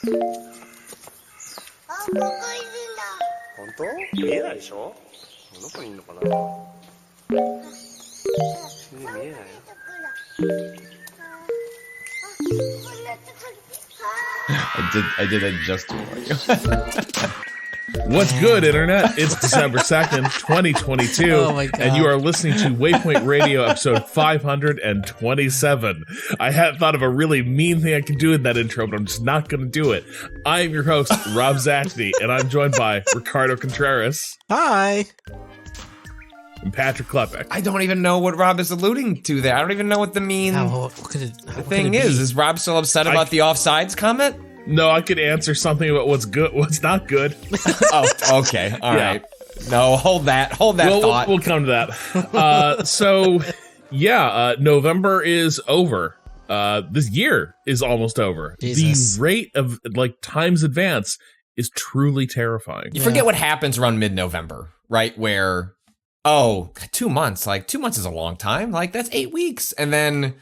本当？見えないでしょ？どこにいるのかな？見えないよ。I did that just for you. What's good, Internet? It's December 2nd, 2022, Oh my God. and you are listening to Waypoint Radio episode 527. I hadn't thought of a really mean thing I could do in that intro, but I'm just not going to do it. I am your host, Rob Zachney, and I'm joined by Ricardo Contreras Hi. and Patrick Klepek. I don't even know what Rob is alluding to there. I don't even know what the thing is. Is Rob still upset about the offsides comment? No, I could answer something about what's good, what's not good. Oh, okay. All right. No, hold that thought. We'll come to that. November is over. This year is almost over. Jesus. The rate of time's advance is truly terrifying. You forget what happens around mid-November, right? Where, 2 months. 2 months is a long time. That's 8 weeks. And then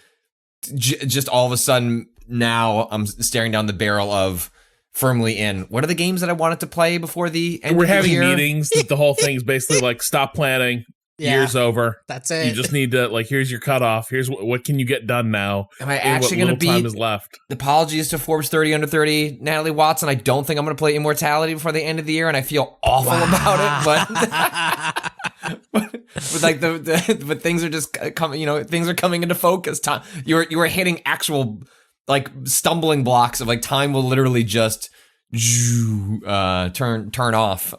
just all of a sudden, now I'm staring down the barrel of firmly in. What are the games that I wanted to play before the end We're of the having year? meetings. The whole thing is basically stop planning. Yeah. Year's over. That's it. You just need to here's your cutoff. Here's what can you get done now. Am I And actually what going to little be? time is left? Apologies to Forbes 30 under 30, Natalie Watson. I don't think I'm going to play Immortality before the end of the year, and I feel awful about it. But but things are just coming. Things are coming into focus. Time you are hitting actual stumbling blocks of time will literally just turn off.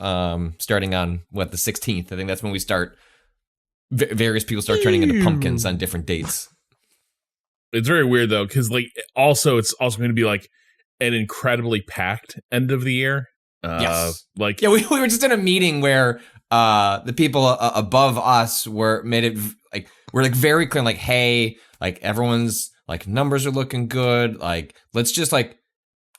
Starting on the 16th. I think that's when we start. Various people start turning into pumpkins on different dates. It's very weird though, because it's also going to be an incredibly packed end of the year. Yes. We were just in a meeting where the people above us were very clear, hey, everyone's numbers are looking good. Let's just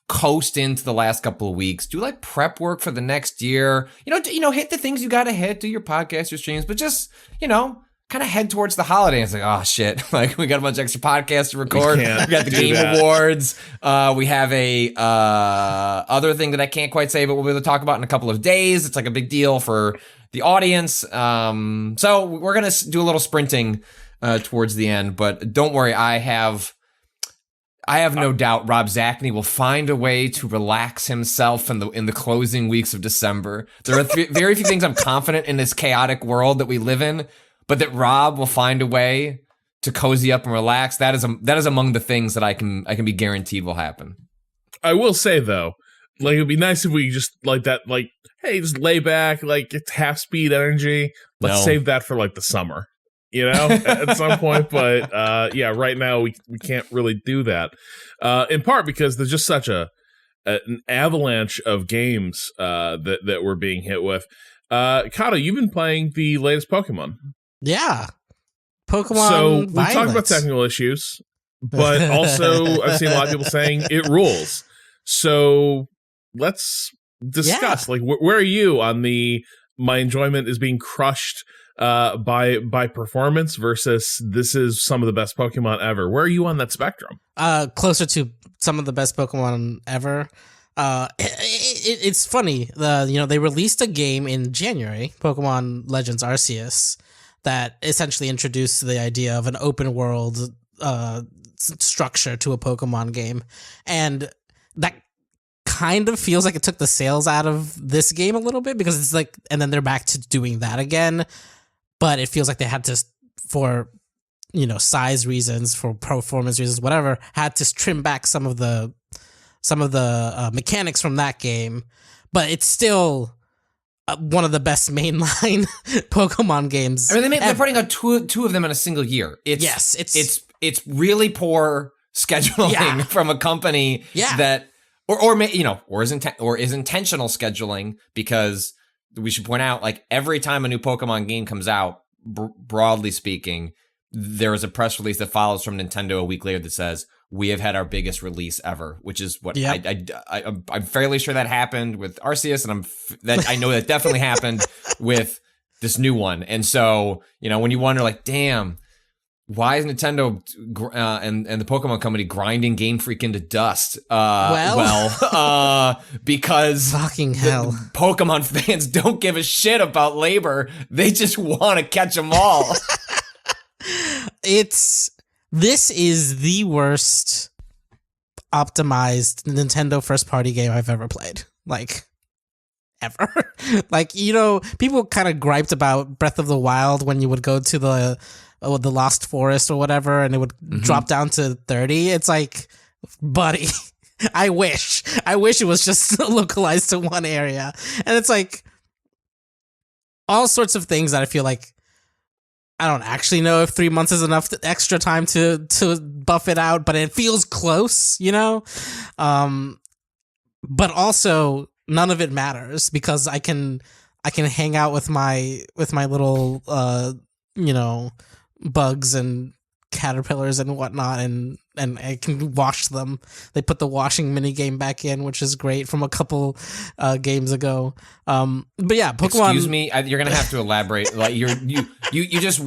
coast into the last couple of weeks, do prep work for the next year, hit the things you got to hit, do your podcast, your streams, but just, kind of head towards the holidays. Oh shit. We got a bunch of extra podcasts to record. We got the Game Awards. We have a other thing that I can't quite say, but we'll be able to talk about in a couple of days. It's a big deal for the audience. So we're going to do a little sprinting towards the end, but don't worry. I have no doubt Rob Zachney will find a way to relax himself in the closing weeks of December. There are very few things I'm confident in this chaotic world that we live in, but that Rob will find a way to cozy up and relax. That is among the things that I can be guaranteed will happen. I will say though, it'd be nice if we just hey, just lay back, it's half speed energy. Let's save that for the summer. At some point, but right now we can't really do that. In part because there's just such an avalanche of games that we're being hit with. Cado, you've been playing the latest Pokemon. Yeah. Pokemon So we Violet. talked about technical issues, but also I've seen a lot of people saying it rules. So let's discuss. Where are you on my enjoyment is being crushed by performance versus this is some of the best Pokemon ever. Where are you on that spectrum? Closer to some of the best Pokemon ever. It's funny. They released a game in January, Pokemon Legends Arceus, that essentially introduced the idea of an open world structure to a Pokemon game, and that kind of feels like it took the sales out of this game a little bit, because it's and then they're back to doing that again. But it feels like they had to, for size reasons, for performance reasons, whatever, had to trim back some of the mechanics from that game. But it's still one of the best mainline Pokemon games. I mean, they're putting out two of them in a single year. It's really poor scheduling from a company that, or is intentional scheduling, because we should point out, every time a new Pokemon game comes out, broadly speaking, there is a press release that follows from Nintendo a week later that says, we have had our biggest release ever, which is what I'm fairly sure that happened with Arceus, and I know that definitely happened with this new one. And so, when you wonder, damn, why is Nintendo and the Pokemon Company grinding Game Freak into dust? Because fucking hell, Pokemon fans don't give a shit about labor. They just want to catch them all. This is the worst optimized Nintendo first party game I've ever played. Like, ever. Like, you know, people kind of griped about Breath of the Wild when you would go to the Lost Forest or whatever, and it would drop down to 30. It's like, buddy, I wish it was just localized to one area. And it's like all sorts of things that I feel like I don't actually know if 3 months is enough extra time to buff it out, but it feels close, you know? But also none of it matters because I can hang out with my little you know, bugs and caterpillars and whatnot, and I can wash them. They put the washing mini game back in, which is great from a couple games ago. But yeah, Pokemon. Excuse me, you're gonna have to elaborate. Like you just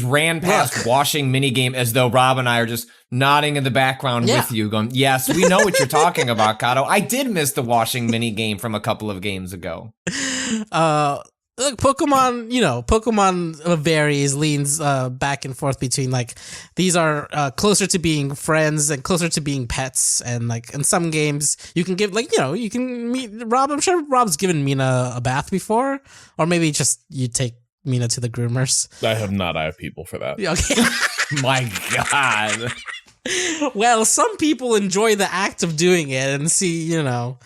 ran past washing mini game as though Rob and I are just nodding in the background with you, going, "Yes, we know what you're talking about, Cado. I did miss the washing mini game from a couple of games ago." Look, Pokemon, you know, Pokemon varies, leans back and forth between, like, these are closer to being friends and closer to being pets. And, like, in some games, you can give, like, you know, you can meet Rob. I'm sure Rob's given Mina a bath before. Or maybe just you take Mina to the groomers. I have not. I have people for that. Okay. My God. Well, some people enjoy the act of doing it and see, you know,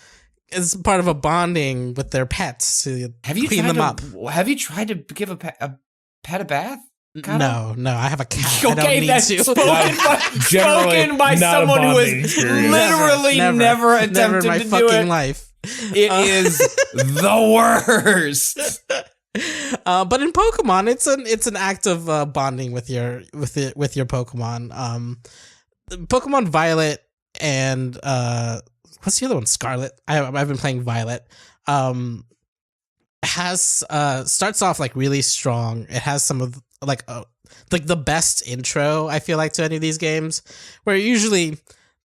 it's part of a bonding with their pets to clean them up. Have you tried to give a pet a bath? No, I have a cat. Okay, I don't need that's to. spoken by someone who has literally never attempted in my to do fucking it. life. It is the worst. But in Pokemon, it's an act of bonding with your Pokemon. Pokemon Violet and what's the other one? Scarlet. I've been playing Violet. Starts off like really strong. It has some of like the best intro, I feel like, to any of these games, where usually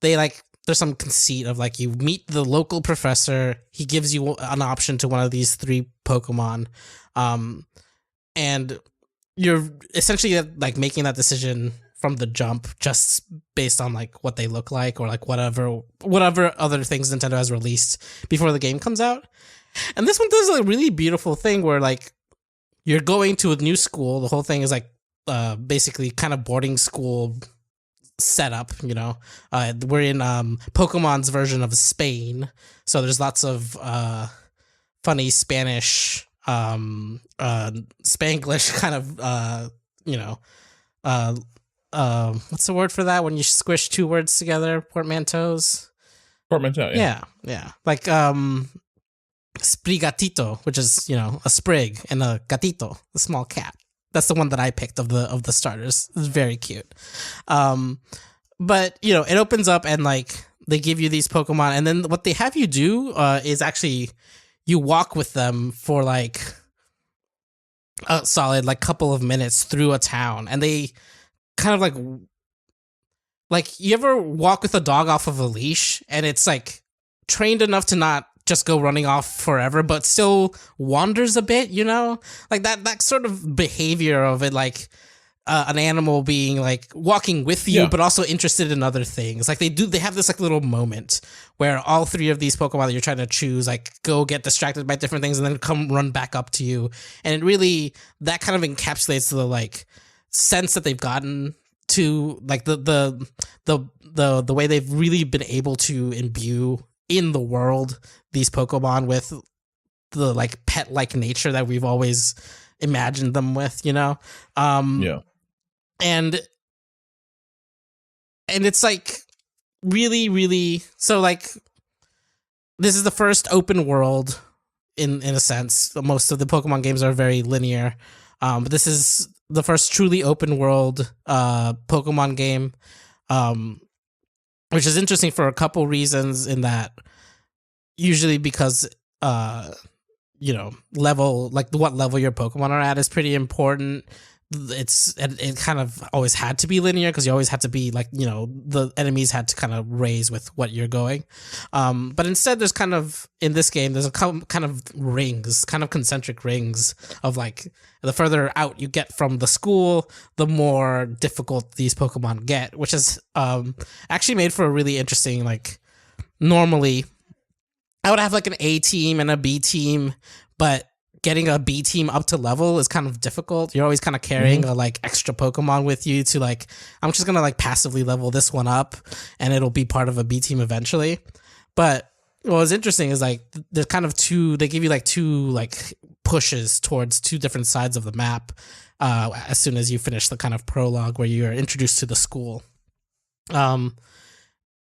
they like there's some conceit of like you meet the local professor, he gives you an option to one of these 3 Pokemon, and you're essentially like making that decision from the jump just based on like what they look like or like whatever other things Nintendo has released before the game comes out. And this one does a really beautiful thing where like you're going to a new school. The whole thing is like basically kind of boarding school setup, you know. We're in Pokemon's version of Spain, so there's lots of funny Spanish Spanglish kind of you know, what's the word for that when you squish 2 words together? Portmanteaus. Portmanteau, yeah. Yeah. Like Sprigatito, which is, you know, a sprig, and a gatito, a small cat. That's the one that I picked of the starters. It's very cute. But you know, it opens up and like they give you these Pokemon, and then what they have you do is actually you walk with them for like a solid like couple of minutes through a town, and they kind of like you ever walk with a dog off of a leash and it's like trained enough to not just go running off forever but still wanders a bit, you know, like that sort of behavior of it, like an animal being like walking with you but also interested in other things. Like they have this like little moment where all 3 of these Pokemon that you're trying to choose like go get distracted by different things and then come run back up to you, and it really that kind of encapsulates the like sense that they've gotten to like the way they've really been able to imbue in the world these Pokemon with the like pet-like nature that we've always imagined them with, you know. And it's like really so like this is the first open world in a sense. Most of the Pokemon games are very linear, but this is the first truly open world Pokemon game, which is interesting for a couple reasons. In that, usually because you know, level like what level your Pokemon are at is pretty important. it kind of always had to be linear because you always had to be like, you know, the enemies had to kind of raise with what you're going. But instead there's kind of, in this game, there's a kind of rings, kind of concentric rings of like, the further out you get from the school, the more difficult these Pokemon get, which is actually made for a really interesting, like, normally I would have like an A team and a B team, but getting a B team up to level is kind of difficult. You're always kind of carrying a like extra Pokemon with you to like, I'm just gonna like passively level this one up and it'll be part of a B team eventually. But what was interesting is like there's kind of they give you like two like pushes towards two different sides of the map as soon as you finish the kind of prologue where you're introduced to the school.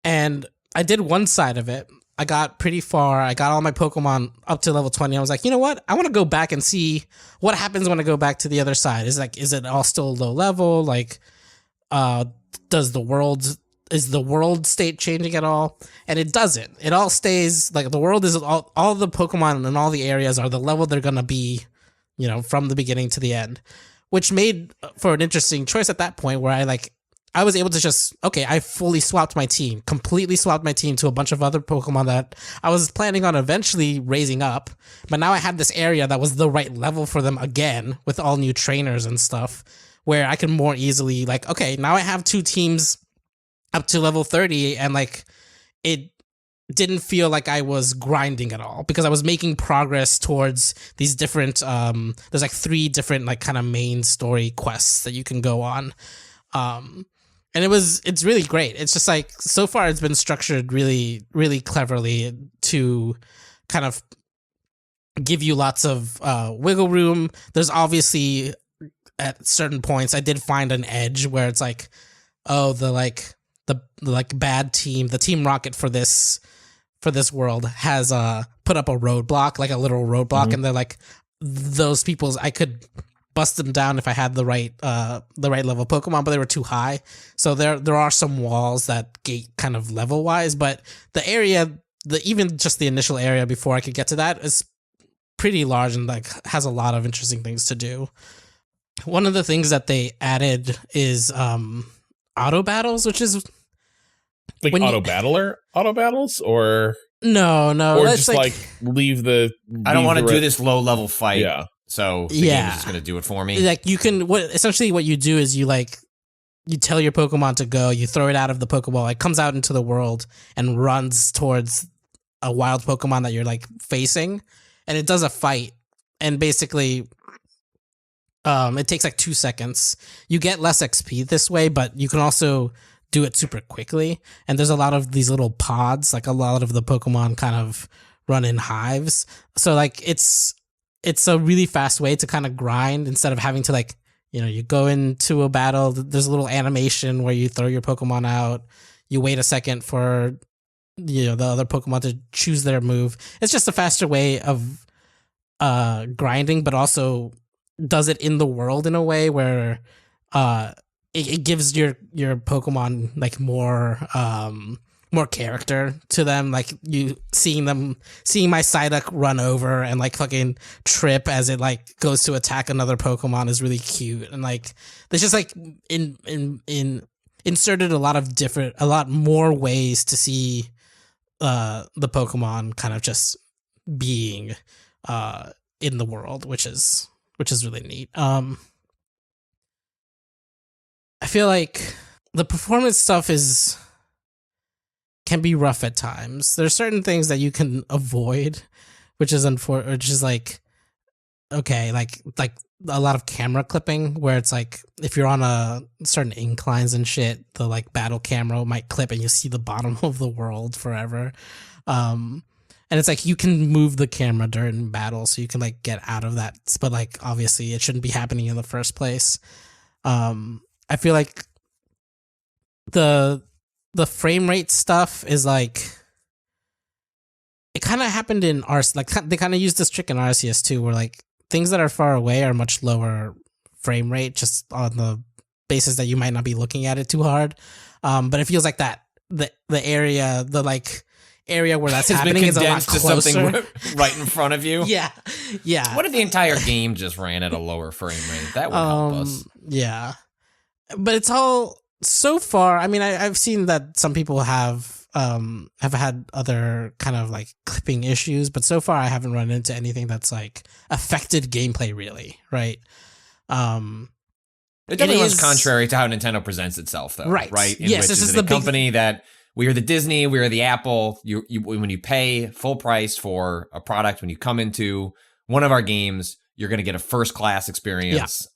And I did one side of it. I got pretty far. I got all my Pokemon up to level 20. I was like, you know what? I want to go back and see what happens when I go back to the other side. Is it all still low level? Like, is the world state changing at all? And it doesn't. It all stays like the world is all the Pokemon in all the areas are the level they're going to be, you know, from the beginning to the end, which made for an interesting choice at that point where I was able to just, okay, I fully completely swapped my team to a bunch of other Pokemon that I was planning on eventually raising up. But now I had this area that was the right level for them again with all new trainers and stuff where I can more easily like, okay, now I have two teams up to level 30 and like it didn't feel like I was grinding at all because I was making progress towards these different, there's like 3 different like kind of main story quests that you can go on. And it's really great. It's just like, so far it's been structured really, really cleverly to kind of give you lots of wiggle room. There's obviously at certain points, I did find an edge where it's like, oh, the bad team, the Team Rocket for this world has put up a roadblock, like a literal roadblock, and they're like, those people's, I could bust them down if I had the right level Pokemon, but they were too high. So there are some walls that gate kind of level wise, but the area, even just the initial area before I could get to that is pretty large and like has a lot of interesting things to do. One of the things that they added is auto battles, which is like auto battles or no, or just like leave the. I don't want to do this low level fight. Yeah. So the game is just going to do it for me. Like you can, essentially what you do is you tell your Pokemon to go, you throw it out of the Pokeball, it comes out into the world and runs towards a wild Pokemon that you're like facing, and it does a fight. And basically, it takes like 2 seconds. You get less XP this way, but you can also do it super quickly. And there's a lot of these little pods, like a lot of the Pokemon kind of run in hives. So like it's a really fast way to kind of grind instead of having to like, you know, you go into a battle, there's a little animation where you throw your Pokemon out, you wait a second for, you know, the other Pokemon to choose their move. It's just a faster way of grinding, but also does it in the world in a way where it gives your Pokemon like more character to them, like you seeing my Psyduck run over and like fucking trip as it like goes to attack another Pokemon is really cute. And like there's just like inserted a lot more ways to see the Pokemon kind of just being in the world, which is really neat. I feel like the performance stuff can be rough at times. There's certain things that you can avoid, which is like, okay, like a lot of camera clipping where it's like if you're on a certain inclines and shit, the like battle camera might clip and you see the bottom of the world forever. And it's like you can move the camera during battle so you can like get out of that, but like obviously it shouldn't be happening in the first place. I feel like the frame rate stuff is like, it kind of happened in like they kind of used this trick in Arceus too, where like things that are far away are much lower frame rate just on the basis that you might not be looking at it too hard. But it feels like that the area, the like area where that's It's been happening is a lot condensed to closer. something right in front of you. Yeah. What if the entire game just ran at a lower frame rate? That would help us. Yeah. But it's all so far. I mean, I've seen that some people have had other kind of like clipping issues, but so far I haven't run into anything that's like affected gameplay really, right? It definitely runs contrary to how Nintendo presents itself, though. Right. In Yes, which this is is a the company that we are the Disney, we are the Apple. You when you pay full price for a product, when you come into one of our games, you're going to get a first class experience.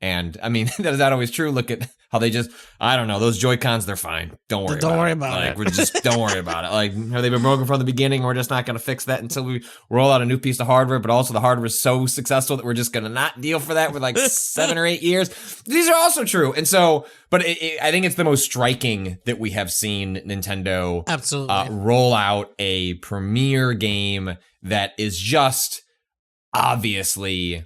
And I mean, is that always true? Look at how they just, I don't know, those Joy-Cons, they're fine. Don't worry about it. We're just, don't worry about it. Like, have they been broken from the beginning? We're just not going to fix that until we roll out a new piece of hardware. But also the hardware is so successful that we're just going to not deal for that for like 7 or 8 years. These are also true. And so, but I think it's the most striking that we have seen Nintendo absolutely roll out a premier game that is just obviously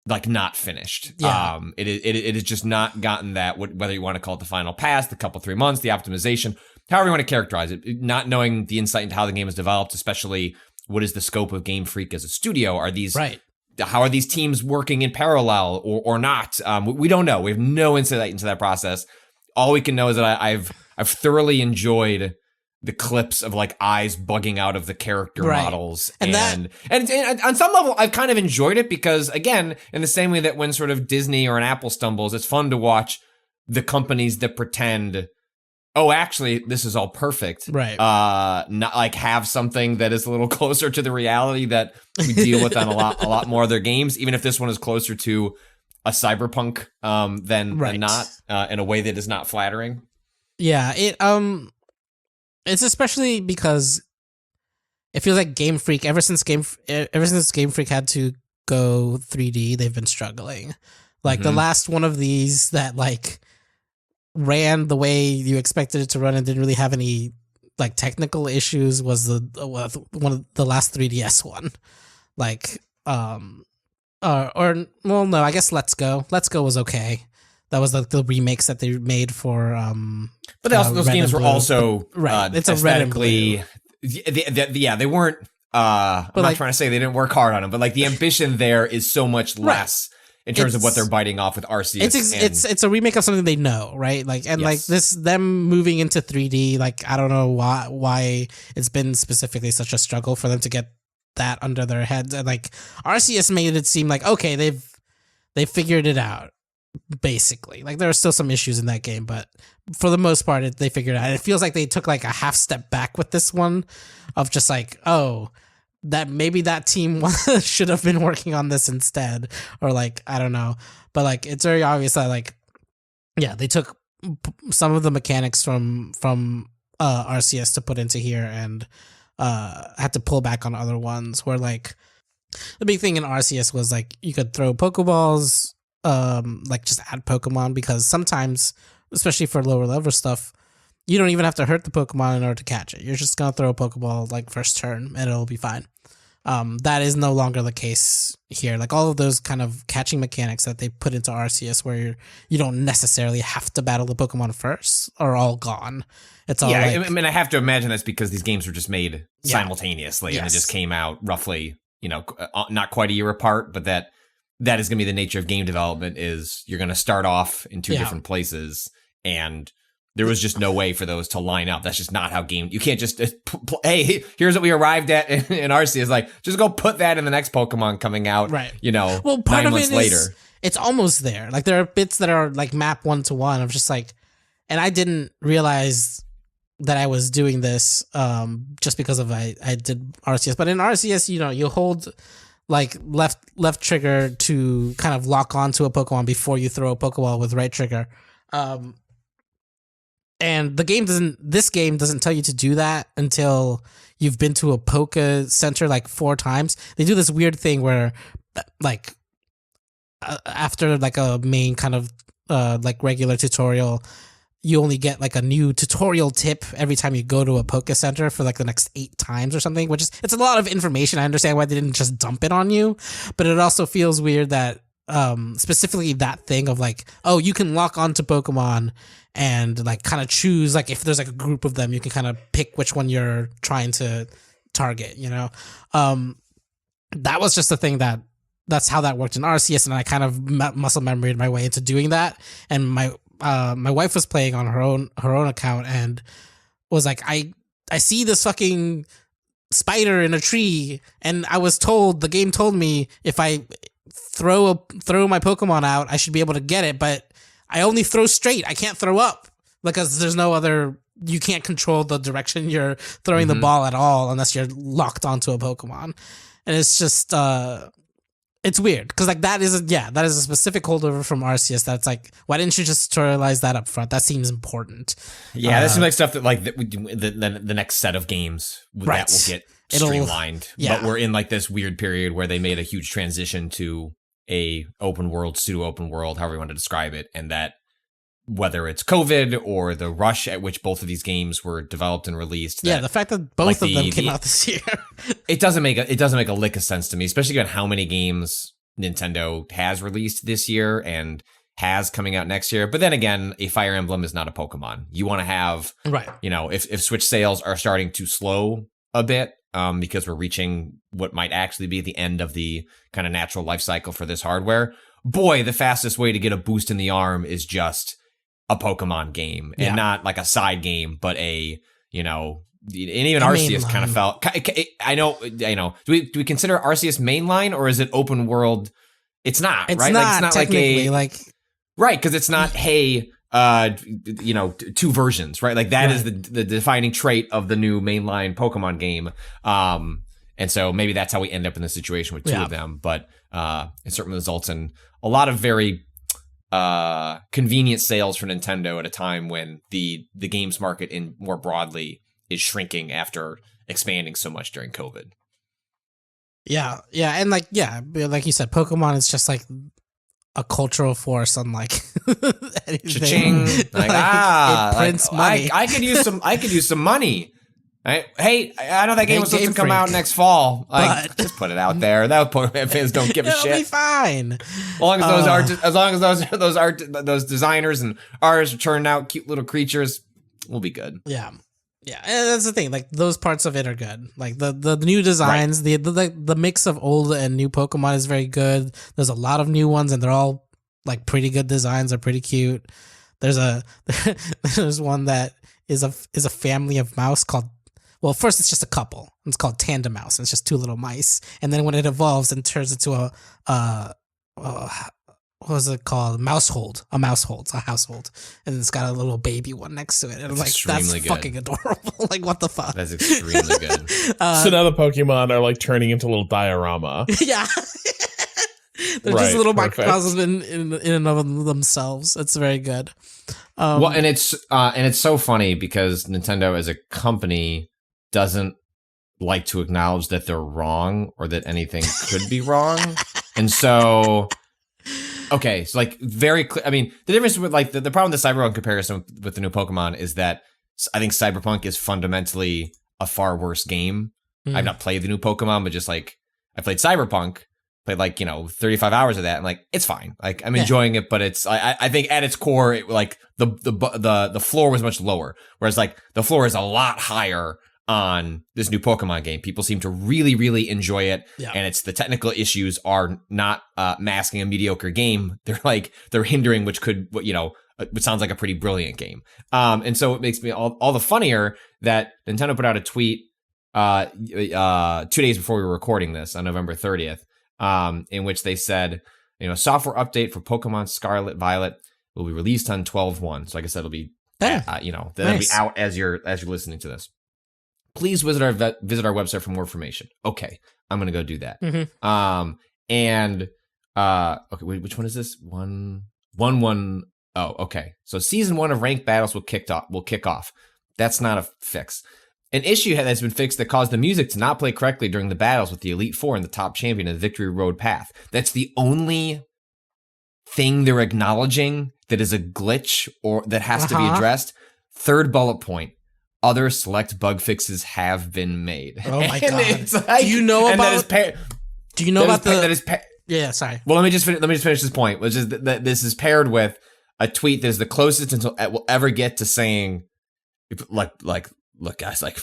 like not finished. Yeah. It has just not gotten that, whether you want to call it the final pass, the couple 3 months, the optimization, however you want to characterize it, not knowing the insight into how the game is developed, especially what is the scope of Game Freak as a studio? Are these right? How are these teams working in parallel or not? We don't know. We have no insight into that process. All we can know is that I've thoroughly enjoyed the clips of like eyes bugging out of the character models. And on some level, I've kind of enjoyed it because, again, in the same way that when sort of Disney or an Apple stumbles, it's fun to watch the companies that pretend, oh, actually, this is all perfect. Right. Not like have something that is a little closer to the reality that we deal with on a lot more of their games, even if this one is closer to a cyberpunk than not, in a way that is not flattering. Yeah, it's especially because it feels like Game Freak, ever since Game Freak had to go 3D, they've been struggling. Like the last one of these that like ran the way you expected it to run and didn't really have any like technical issues was one of the last 3DS one. Like or well, no, I guess Let's Go was okay. That was like the remakes that they made for but those games were also it's a aesthetically, they weren't I'm not trying to say they didn't work hard on them, but like the ambition there is so much less in terms of what they're biting off with Arceus. It's a remake of something they know, right? Like like this, them moving into 3D, like I don't know why it's been specifically such a struggle for them to get that under their heads. And like Arceus made it seem like, okay, they've figured it out. Basically, like there are still some issues in that game, but for the most part, they figured it out. It feels like they took like a half step back with this one, of just like, oh, that maybe that team should have been working on this instead, or like I don't know, but like it's very obvious that like, yeah, they took some of the mechanics from RCS to put into here and had to pull back on other ones. Where like the big thing in RCS was like you could throw Pokeballs. Like just add Pokemon, because sometimes, especially for lower level stuff, you don't even have to hurt the Pokemon in order to catch it. You're just gonna throw a Pokeball like first turn and it'll be fine. That is no longer the case here. Like all of those kind of catching mechanics that they put into RCS, where you don't necessarily have to battle the Pokemon first, are all gone. It's all I mean, I have to imagine that's because these games were just made simultaneously and it just came out roughly, not quite a year apart, but that is going to be the nature of game development. Is you're going to start off in two different places, and there was just no way for those to line up. That's just not how you can't just, hey, here's what we arrived at in RC. Is like, just go put that in the next Pokemon coming out, right? Well, part 9 months later. It's almost there. Like there are bits that are like map 1-to-1 of just like, and I didn't realize that I was doing this just because of I did RCS. But in RCS, you hold like left trigger to kind of lock onto a Pokemon before you throw a Pokeball with right trigger. And this game doesn't tell you to do that until you've been to a Poke Center like 4 times. They do this weird thing where like after like a main kind of like regular tutorial, you only get like a new tutorial tip every time you go to a Poke Center for like the next 8 times or something, which is, it's a lot of information. I understand why they didn't just dump it on you, but it also feels weird that specifically that thing of like, oh, you can lock onto Pokemon and like kind of choose, like if there's like a group of them, you can kind of pick which one you're trying to target, you know. That was just a thing that's how that worked in RCS, and I kind of muscle memoried my way into doing that. And my wife was playing on her own account and was like, I see this fucking spider in a tree, and I was told, the game told me if I throw my Pokemon out, I should be able to get it, but I only throw straight. I can't throw up because there's no other. You can't control the direction you're throwing the ball at all unless you're locked onto a Pokemon, and it's just it's weird because like that is a specific holdover from Arceus. That's like, why didn't you just tutorialize that up front? That seems important. Yeah, that seems like stuff that like the next set of games that will get streamlined. But we're in like this weird period where they made a huge transition to a open world, pseudo open world, however you want to describe it, and that whether it's COVID or the rush at which both of these games were developed and released. The fact that both of them came out this year. it doesn't make a lick of sense to me, especially given how many games Nintendo has released this year and has coming out next year. But then again, a Fire Emblem is not a Pokemon. You want to have, you know, if Switch sales are starting to slow a bit, because we're reaching what might actually be the end of the kind of natural life cycle for this hardware, boy, the fastest way to get a boost in the arm is just a Pokemon game, and not like a side game, but a, you know, and even Arceus kind of felt. I know. Do we consider Arceus mainline, or is it open world? It's not. It's right. not, like, it's not technically, like right, because it's not. Hey, you know, two versions, right? Like that is the defining trait of the new mainline Pokemon game. And so maybe that's how we end up in the situation with two of them. But it certainly results in a lot of very convenient sales for Nintendo at a time when the games market in more broadly is shrinking after expanding so much during COVID. Yeah, and like you said, Pokemon is just like a cultural force, unlike anything. Cha-ching. Like, it prints money. I could use some money. Right? Hey, I know that game was supposed to come out next fall. Like, just put it out there. That Pokemon fans don't give a shit. It'll be fine. As long as those designers and artists turn out cute little creatures, we'll be good. Yeah, and that's the thing. Like those parts of it are good. Like the new designs, the mix of old and new Pokemon is very good. There's a lot of new ones, and they're all like pretty good designs. They're pretty cute. There's one that is a family of mouse called. Well, first it's just a couple. It's called Tandem Mouse. It's just two little mice, and then when it evolves and turns into what was it called? A household, a household, and it's got a little baby one next to it. And I'm like, that's good. Fucking adorable. Like, what the fuck? That's extremely good. So now the Pokemon are like turning into little diorama. Yeah. They're just little microcosms in and of themselves. It's very good. Well, and it's so funny because Nintendo as a company doesn't like to acknowledge that they're wrong or that anything could be wrong. And so, okay, so like very clear. I mean, the difference with like the problem with the Cyberpunk comparison with the new Pokemon is that I think Cyberpunk is fundamentally a far worse game. I've not played the new Pokemon, but just like I played Cyberpunk, played like, 35 hours of that. I'm like, it's fine. Like I'm enjoying it, but it's I think at its core, like the floor was much lower, whereas like the floor is a lot higher on this new Pokemon game. People seem to really, really enjoy it. Yeah. And it's the technical issues are not masking a mediocre game. They're hindering, which sounds like a pretty brilliant game. And so it makes me all the funnier that Nintendo put out a tweet 2 days before we were recording this on November 30th, in which they said, software update for Pokemon Scarlet Violet will be released on 12/1. So I guess that'll be, that'll be out as you're listening to this. Please visit our website for more information. Okay, I'm gonna go do that. Mm-hmm. Okay, wait, which one is this? 1-1. Oh, okay. So season 1 of ranked battles will kick off. That's not a fix. An issue that's been fixed that caused the music to not play correctly during the battles with the Elite Four and the top champion of the Victory Road path. That's the only thing they're acknowledging that is a glitch or that has to be addressed. Third bullet point. Other select bug fixes have been made. Oh my god! Like, do you know about Yeah, sorry. Well, let me just finish this point, which is that this is paired with a tweet that is the closest we'll ever get to saying, look, guys, like,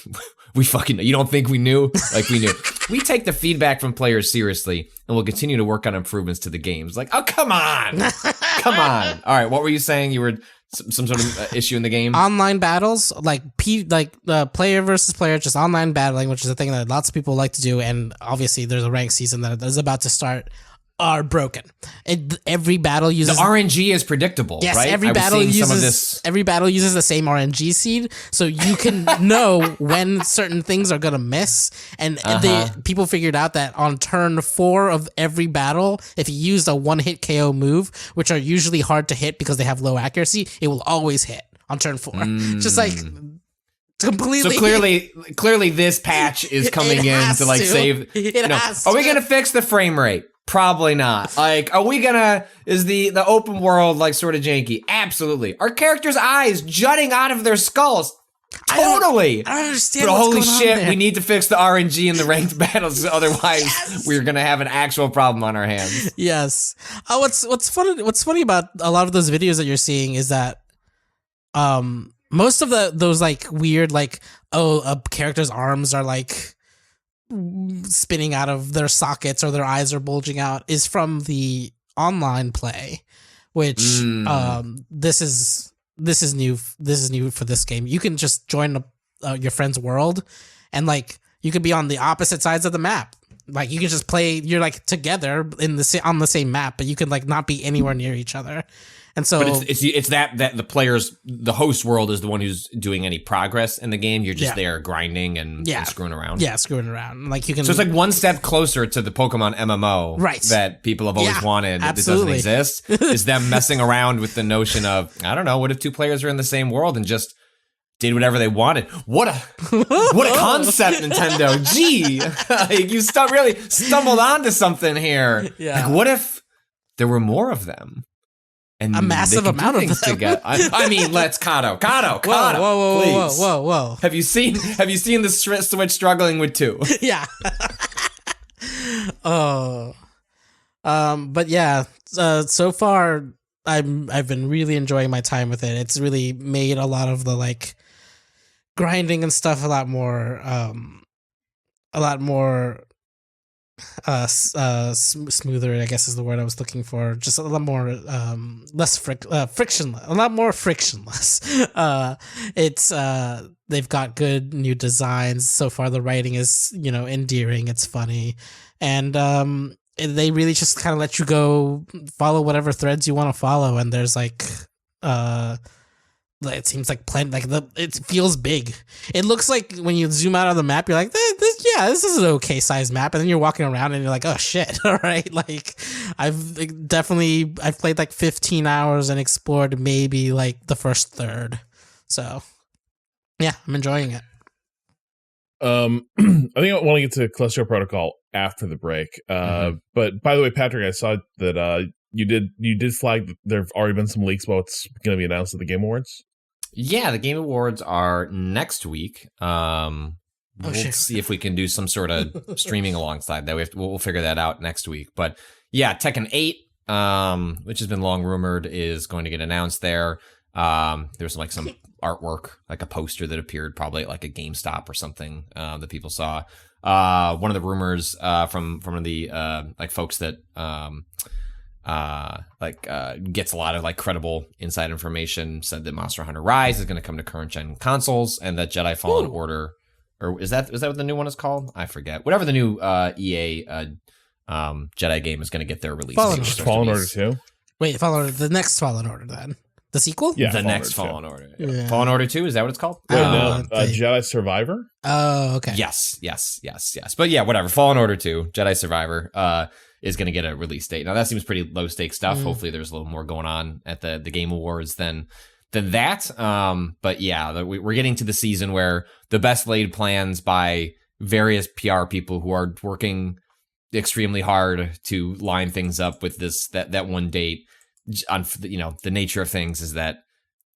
we fucking, you don't think we knew? Like, we knew. We take the feedback from players seriously, and we'll continue to work on improvements to the games. Like, oh, come on. Come on. All right, what were you saying? You were some sort of issue in the game? Online battles, like player versus player, just online battling, which is a thing that lots of people like to do, and obviously there's a ranked season that is about to start, are broken. Every battle uses the RNG is predictable. Yes, right? every battle uses the same RNG seed, so you can know when certain things are gonna miss. And people figured out that on turn 4 of every battle, if you used a 1-hit KO move, which are usually hard to hit because they have low accuracy, it will always hit on turn 4. Just like completely. So clearly, this patch is coming in to like save. Are we gonna fix the frame rate? Probably not. Like, are we is the open world like sort of janky? Absolutely. Are characters' eyes jutting out of their skulls? Totally. I don't understand. But what's holy going on shit, there. we need to fix the RNG in the ranked battles, otherwise we're gonna have an actual problem on our hands. Yes. What's funny about a lot of those videos that you're seeing is that most of those like weird like a character's arms are like spinning out of their sockets or their eyes are bulging out is from the online play, which this is new for this game. You can just join your friend's world, and like you could be on the opposite sides of the map. Like you can just play. You're like together on the same map, but you can like not be anywhere near each other. And so, but it's that the host world is the one who's doing any progress in the game. You're just there grinding and screwing around. Yeah, screwing around. Like you can. So it's like one step closer to the Pokemon MMO, right? That people have always wanted. Absolutely. That doesn't exist. Is them messing around with the notion of, I don't know, what if 2 players are in the same world and just did whatever they wanted? What a concept, Nintendo! Gee, like, you really stumbled onto something here. Yeah. Like, what if there were more of them? And a massive amount of them. Together. I mean, let's Cado, whoa. Have you seen the Switch struggling with 2? Yeah. But yeah, so far I've been really enjoying my time with it. It's really made a lot of the like grinding and stuff a lot more smoother, I guess is the word I was looking for. Just a lot more less frictionless, a lot more frictionless. It's they've got good new designs so far. The writing is endearing, it's funny, and they really just kind of let you go follow whatever threads you want to follow. And there's like it seems like it feels big. It looks like when you zoom out on the map, you're like, this is an okay sized map, and then you're walking around and you're like, oh shit, all right. Like I've played like 15 hours and explored maybe like the first third. So yeah, I'm enjoying it. I think I want to get to Calisto Protocol after the break. But by the way, Patrick, I saw that you did flag that there have already been some leaks about what's going to be announced at the Game Awards. Yeah, the Game Awards are next week. We'll see if we can do some sort of streaming alongside that. We'll figure that out next week. But yeah, Tekken 8, which has been long rumored, is going to get announced there. There's like some artwork, like a poster that appeared probably at like a GameStop or something that people saw. One of the rumors from one of the like folks that gets a lot of like credible inside information said that Monster Hunter Rise is going to come to current gen consoles, and that Jedi Fallen Order, or is that what the new one is called? I forget. Whatever the new EA Jedi game is going to get their release. Fallen Order 2. Wait, the next Fallen Order then. The sequel? Yeah, the next Fallen Order. Yeah. Fallen Order 2, is that what it's called? Wait, no, Jedi Survivor? Oh, okay. Yes. But yeah, whatever. Fallen Order 2, Jedi Survivor, is going to get a release date. Now, that seems pretty low-stakes stuff. Hopefully, there's a little more going on at the Game Awards than that. But yeah, we're getting to the season where the best laid plans by various PR people who are working extremely hard to line things up with that one date. On the nature of things is that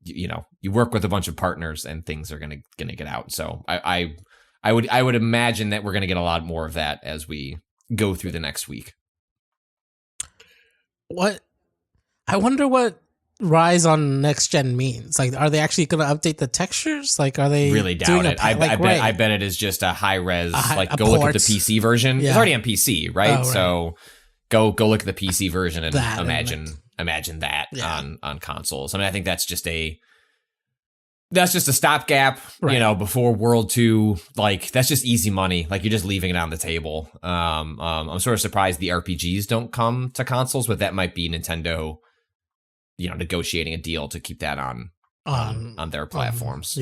you work with a bunch of partners and things are gonna get out. So I would imagine that we're gonna get a lot more of that as we go through the next week. What? I wonder what Rise on next gen means. Like, are they actually going to update the textures? Like, are they really doubt it? I bet it is just a high res. Like, go look at the PC version. Yeah. It's already on PC, right? Oh, right. So go look at the PC version and imagine that on consoles. I mean, I think that's just a stopgap, right. Before World 2. Like, that's just easy money. Like, you're just leaving it on the table. I'm sort of surprised the RPGs don't come to consoles, but that might be Nintendo, negotiating a deal to keep that on their platforms.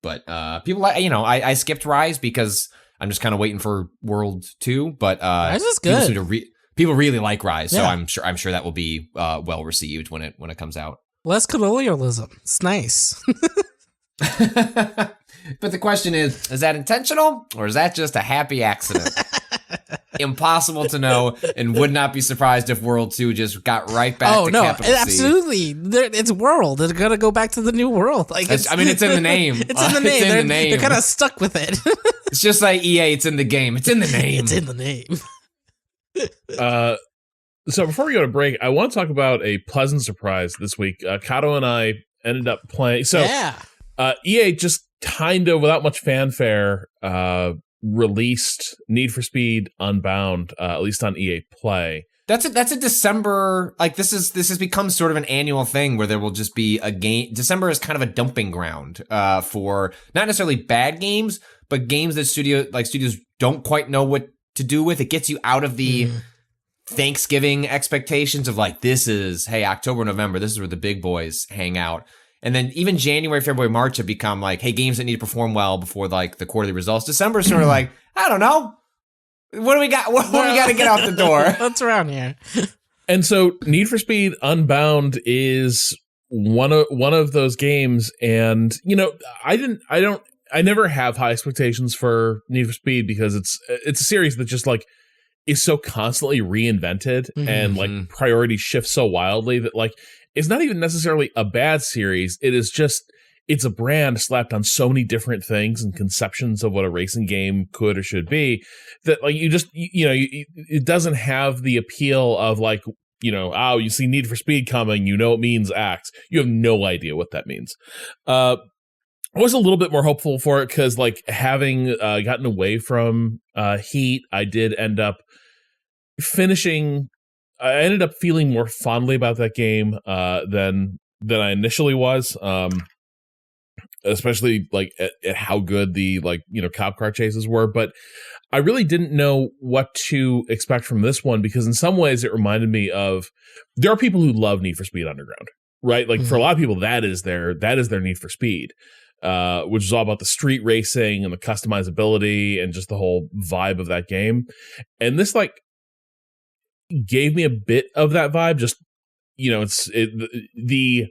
But people, I skipped Rise because I'm just kind of waiting for World 2. But Rise is good. People really like Rise, so I'm sure that will be well received when it comes out. Less colonialism. It's nice. But the question is that intentional or is that just a happy accident? Impossible to know, and would not be surprised if World 2 just got right back to capital C. Absolutely. It's World. They're going to go back to the new world. Like, it's in the name. It's in the name. It's in the name. They're kind of stuck with it. It's just like EA, it's in the game. It's in the name. It's in the name. So before we go to break, I want to talk about a pleasant surprise this week. Cado and I ended up playing. So EA just kind of, without much fanfare, released Need for Speed Unbound, at least on EA Play. That's a December, like this has become sort of an annual thing where there will just be a game. December is kind of a dumping ground for not necessarily bad games, but games that studios don't quite know what to do with. It gets you out of the Thanksgiving expectations of like, this is, hey, October, November, this is where the big boys hang out. And then even January, February, March have become like, hey, games that need to perform well before like the quarterly results. December is sort of like, I don't know. What do we got? What do we got to get out the door? What's around here? And so Need for Speed Unbound is one of those games. And, I never have high expectations for Need for Speed because it's a series that just like is so constantly reinvented and like priorities shift so wildly that like, it's not even necessarily a bad series. It is just, it's a brand slapped on so many different things and conceptions of what a racing game could or should be that like it doesn't have the appeal of like, you see Need for Speed coming, it means X. You have no idea what that means. I was a little bit more hopeful for it because like having gotten away from Heat, I did end up I ended up feeling more fondly about that game than I initially was, especially like at how good the cop car chases were. But I really didn't know what to expect from this one because in some ways it reminded me of, there are people who love Need for Speed Underground, right? Like for a lot of people that is their Need for Speed, which is all about the street racing and the customizability and just the whole vibe of that game. And this like gave me a bit of that vibe. Just the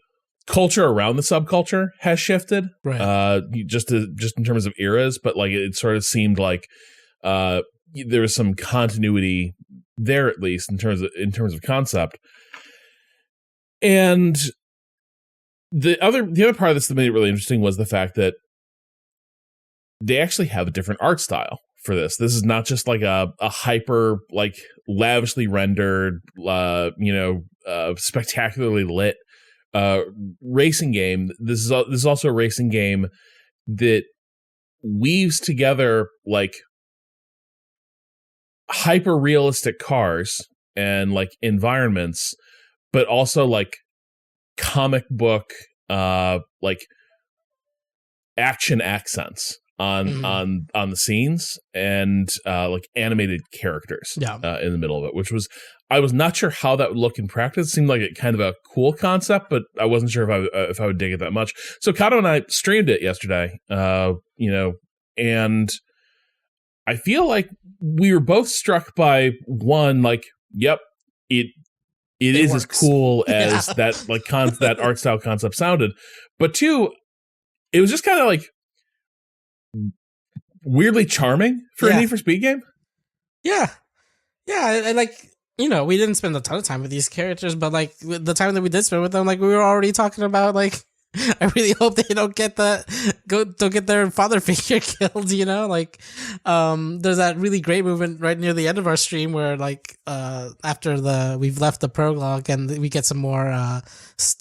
culture around the subculture has shifted, right? Just in terms of eras, but like it sort of seemed like there was some continuity there, at least in terms of concept. And the other part of this that made it really interesting was the fact that they actually have a different art style for this. This is not just like a hyper, like lavishly rendered, spectacularly lit racing game. This is also a racing game that weaves together like hyper realistic cars and like environments, but also like comic book like action accents on the scenes and like animated characters in the middle of it, which was, I was not sure how that would look in practice. It seemed like kind of a cool concept, but I wasn't sure if I would dig it that much. So Cado and I streamed it yesterday, and I feel like we were both struck by one, like, yep, it is works. As cool as that like that art style concept sounded, but two, it was just kind of like weirdly charming for a Need for Speed game. Yeah. I like, we didn't spend a ton of time with these characters, but like the time that we did spend with them, like we were already talking about like, I really hope they don't get the don't get their father figure killed, you know? Like, there's that really great movement right near the end of our stream where, like, after we've left the prologue and we get some more,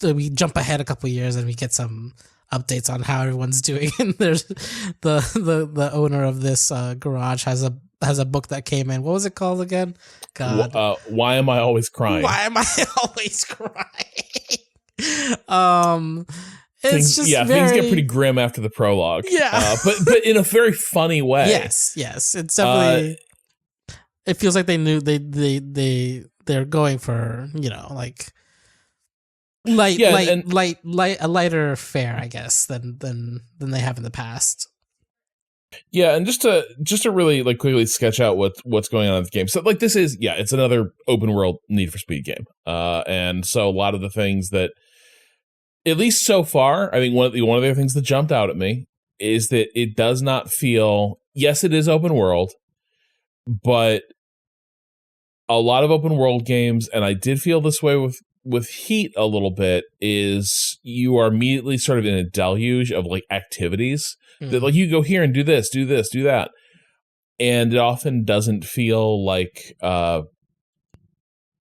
we jump ahead a couple years and we get some updates on how everyone's doing. And there's the owner of this garage has a book that came in. What was it called again? God. Why am I always crying? Why am I always crying? Things get pretty grim after the prologue. Yeah, but in a very funny way. Yes, it's definitely. It feels like they knew they're going for, you know, like a lighter fare, I guess, than they have in the past. Yeah, and just to really like quickly sketch out what's going on in the game. So like this is it's another open world Need for Speed game. And so a lot of the things that, at least so far, I think one of the other things that jumped out at me is that it does not feel, yes, it is open world, but a lot of open world games, and I did feel this way with Heat a little bit, is you are immediately sort of in a deluge of like activities that like you go here and do this, do that. And it often doesn't feel like, I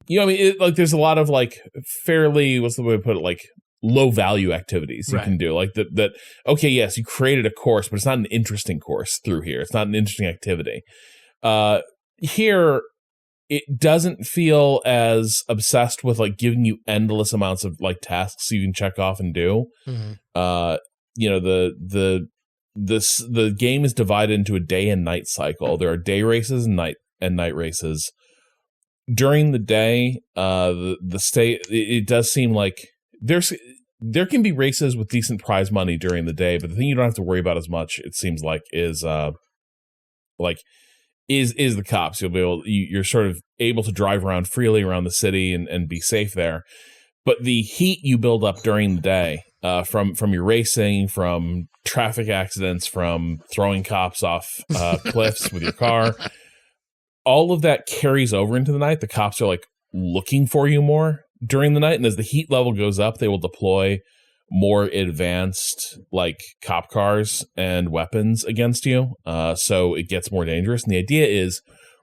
mean, like there's a lot of like fairly, what's the way to put it? Like low value activities you can do, like that. Okay. Yes. You created a course, but it's not an interesting course through here. It's not an interesting activity. Here, it doesn't feel as obsessed with like giving you endless amounts of like tasks you can check off and do. The game is divided into a day and night cycle. There are day races and night races. During the day, it does seem like there can be races with decent prize money during the day, but the thing you don't have to worry about as much, it seems like, is the cops. You're sort of able to drive around freely around the city and be safe there. But the heat you build up during the day, from your racing, from traffic accidents, from throwing cops off cliffs with your car, all of that carries over into the night. The cops are like looking for you more during the night, and as the heat level goes up, they will deploy more advanced like cop cars and weapons against you, so it gets more dangerous. And the idea is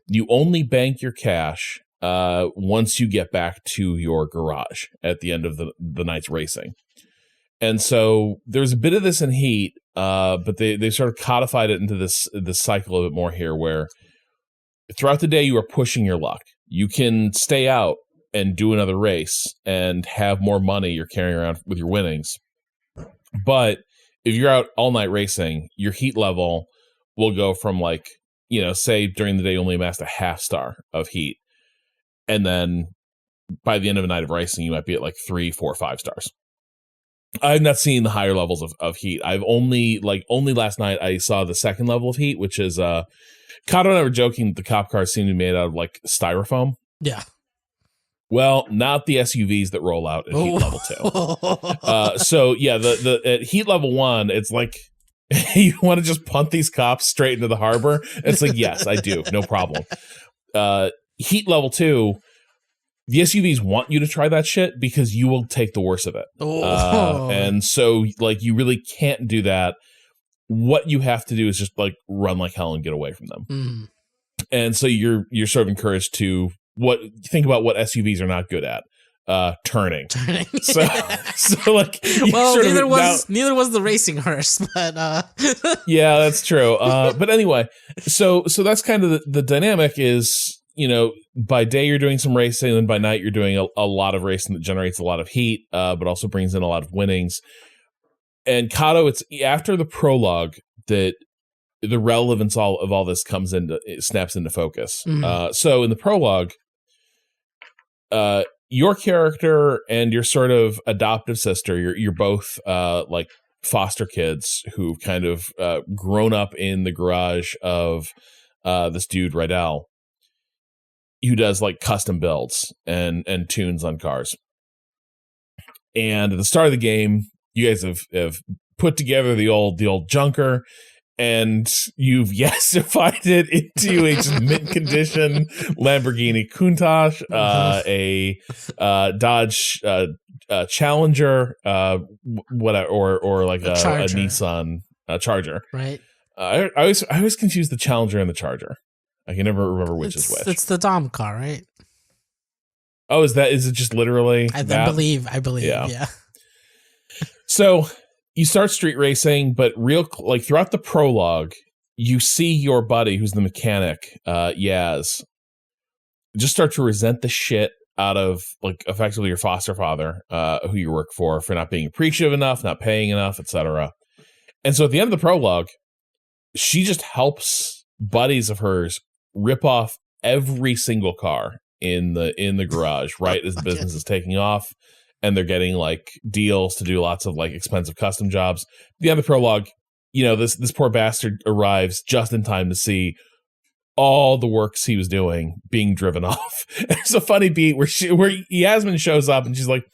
you only bank your cash once you get back to your garage at the end of the night's racing. And so there's a bit of this in Heat, but they sort of codified it into this cycle a bit more here, where throughout the day you are pushing your luck. You can stay out and do another race and have more money you're carrying around with your winnings. But if you're out all night racing, your heat level will go from like, say during the day you only amassed a half star of heat. And then by the end of a night of racing, you might be at like 3, 4, 5 stars. I've not seen the higher levels of heat. I've only last night I saw the second level of heat, which is Cado and I were joking that the cop cars seem to be made out of like styrofoam. Yeah. Well, not the SUVs that roll out at heat level 2. So yeah, the at heat level 1, it's like you want to just punt these cops straight into the harbor. It's like, yes, I do, no problem. Heat level 2, the SUVs want you to try that shit because you will take the worst of it. And so like you really can't do that. What you have to do is just like run like hell and get away from them. And so you're sort of encouraged to think about what SUVs are not good at. Turning. So like, well, neither was the racing hearse, but yeah, that's true. But anyway, so that's kind of the dynamic is, by day you're doing some racing, and by night you're doing a lot of racing that generates a lot of heat, but also brings in a lot of winnings. And Cado, it's after the prologue that the relevance of all this snaps into focus. So in the prologue, your character and your sort of adoptive sister, you're both like foster kids who've kind of grown up in the garage of this dude Rydell, who does like custom builds and tunes on cars. And at the start of the game, you guys have put together the old junker, and you've yassified it into a just mint condition Lamborghini Countach, a Dodge Challenger, whatever, or like a Nissan Charger. Right. I always confuse the Challenger and the Charger. I can never remember which is which. It's the Dom car, right? Oh, is it just literally I believe. Yeah. So you start street racing, but throughout the prologue, you see your buddy, who's the mechanic, Yaz, just start to resent the shit out of like effectively your foster father, who you work for not being appreciative enough, not paying enough, etc. And so at the end of the prologue, she just helps buddies of hers rip off every single car in the garage right as the business is taking off, and they're getting like deals to do lots of like expensive custom jobs. At the end of the prologue, this poor bastard arrives just in time to see all the works he was doing being driven off. There's a funny beat where Yasmin shows up and she's like,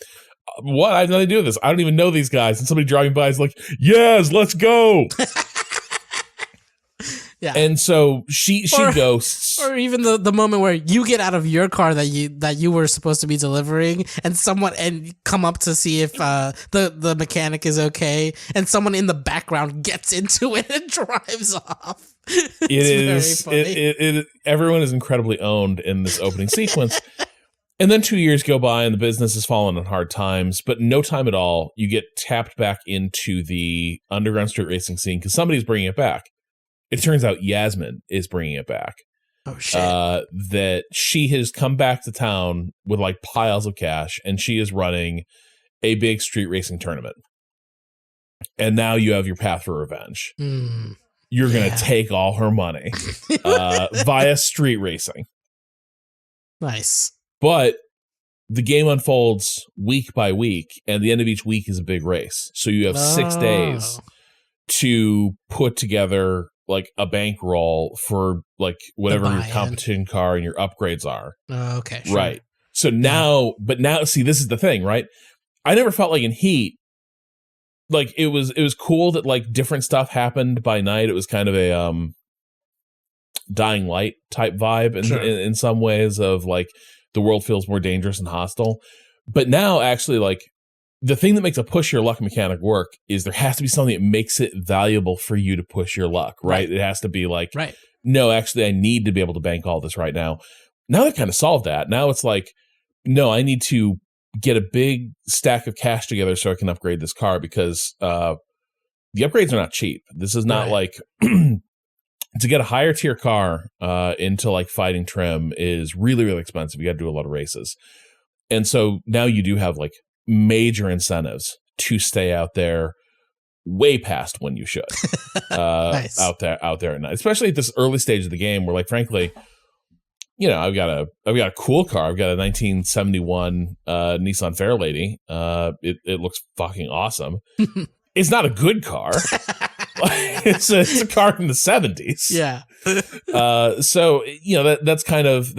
what? I have nothing to do with this. I don't even know these guys. And somebody driving by is like, yes, let's go. Yeah. And so she ghosts. Or even the moment where you get out of your car that you were supposed to be delivering, and come up to see if the mechanic is okay, and someone in the background gets into it and drives off. Everyone is incredibly owned in this opening sequence. And then 2 years go by and the business has fallen on hard times, but no time at all, you get tapped back into the underground street racing scene because somebody's bringing it back. It turns out Yasmin is bringing it back. Oh, shit. That she has come back to town with like piles of cash, and she is running a big street racing tournament. And now you have your path for revenge. You're going to take all her money via street racing. Nice. But the game unfolds week by week, and the end of each week is a big race. So you have 6 days to put together like a bankroll for like whatever your competition car and your upgrades are. Okay. Sure. Right. So now, see, this is the thing, right? I never felt like in Heat, like it was cool that like different stuff happened by night. It was kind of a Dying Light type vibe in some ways of like the world feels more dangerous and hostile. But now actually like the thing that makes a push your luck mechanic work is there has to be something that makes it valuable for you to push your luck, right? It has to be like, no, actually I need to be able to bank all this right now. Now they kind of solved that. Now it's like, no, I need to get a big stack of cash together so I can upgrade this car because the upgrades are not cheap. This is not like to get a higher tier car into like fighting trim is really, really expensive. You got to do a lot of races. And so now you do have like major incentives to stay out there way past when you should out there at night, especially at this early stage of the game where like, frankly, I've got a cool car. I've got a 1971 Nissan Fairlady. It looks fucking awesome. It's not a good car. It's a car from the 70s. Yeah. So that's kind of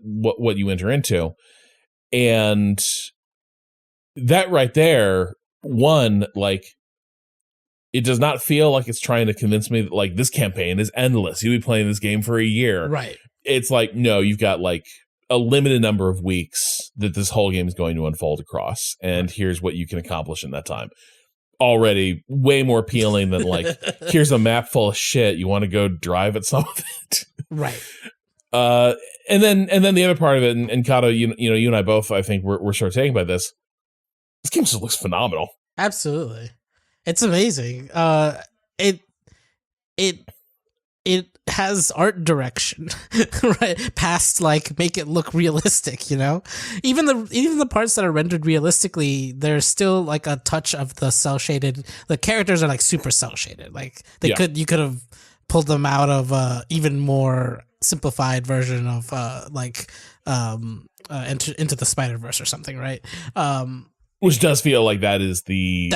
what you enter into, and that right there, one, like, it does not feel like it's trying to convince me that like this campaign is endless. You'll be playing this game for a year. Right. It's like, no, you've got like a limited number of weeks that this whole game is going to unfold across. And here's what you can accomplish in that time. Already way more appealing than like, here's a map full of shit. You want to go drive at some of it. Right. And then the other part of it, and Cado, you and I both, I think we're sort of taken by this. This game just looks phenomenal. Absolutely. It's amazing. It has art direction, right? Past like make it look realistic, Even the parts that are rendered realistically, there's still like a touch of the cell shaded. The characters are like super cell shaded. Like you could have pulled them out of even more simplified version of Into the Spider-Verse or something, right? Which does feel like that is the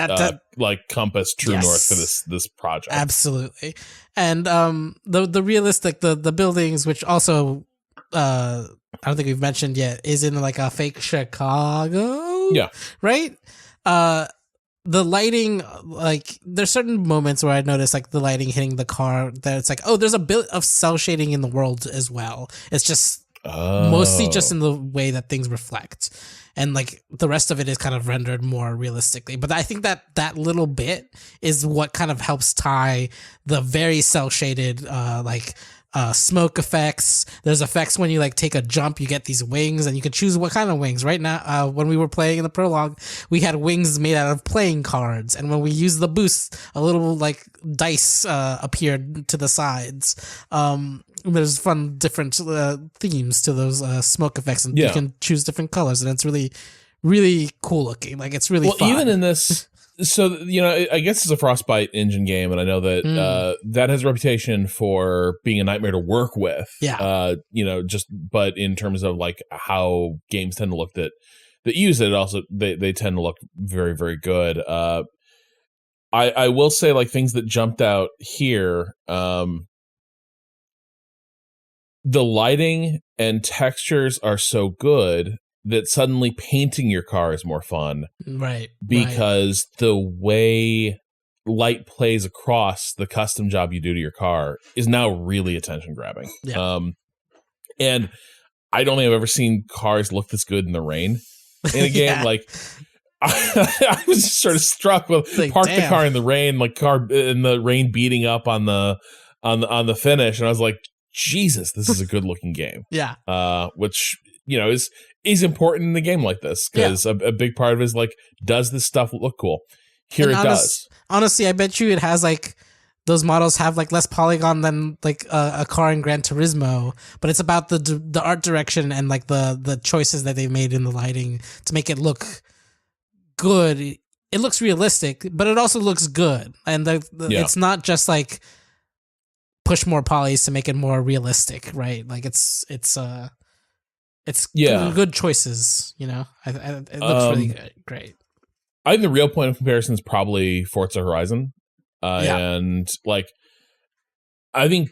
like compass true north for this project. Absolutely. And the realistic the buildings, which also I don't think we've mentioned yet, is in like a fake Chicago. Yeah. Right? The lighting, like there's certain moments where I notice like the lighting hitting the car that it's like, oh, there's a bit of cell shading in the world as well. It's just Mostly just in the way that things reflect. And like the rest of it is kind of rendered more realistically. But I think that little bit is what kind of helps tie the very cell shaded smoke effects. There's effects when you like take a jump, you get these wings, and you can choose what kind of wings. Right now, when we were playing in the prologue, we had wings made out of playing cards, and when we used the boost, a little like dice appeared to the sides. There's fun different themes to those smoke effects, and you can choose different colors, and it's really, really cool looking. Like it's really fun. Even in this. So, I guess it's a Frostbite engine game, and I know that that has a reputation for being a nightmare to work with. Yeah. But in terms of like how games tend to look that use it, also they tend to look very, very good. I will say like things that jumped out here, the lighting and textures are so good that suddenly painting your car is more fun. Right. Because the way light plays across the custom job you do to your car is now really attention grabbing. Yeah. And I don't think I've ever seen cars look this good in the rain in a game. Yeah. Like I was just sort of struck with like, park the car in the rain, like car in the rain beating up on the finish. And I was like, Jesus, this is a good looking game. Yeah. Which, is important in a game like this because a big part of it is like, does this stuff look cool? Here it does. Honestly, I bet you it has like those models have like less polygon than like a car in Gran Turismo, but it's about the art direction and like the choices that they've made in the lighting to make it look good. It looks realistic, but it also looks good, and it's not just like push more polys to make it more realistic, right? Like it's good choices, it looks really good. Great. I think the real point of comparison is probably Forza Horizon. And like, I think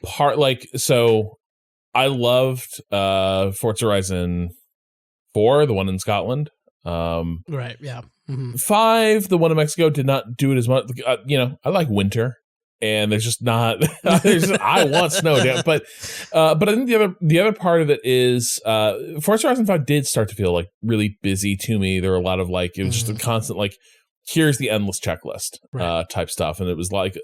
I loved Forza Horizon 4, the one in Scotland. Right. Yeah. Mm-hmm. 5, the one in Mexico, did not do it as much. I like winter. And there's just not. I want snow, but I think the other part of it is Forza Horizon 5 did start to feel like really busy to me. There were a lot of like it was just a constant like here's the endless checklist type stuff, and it was like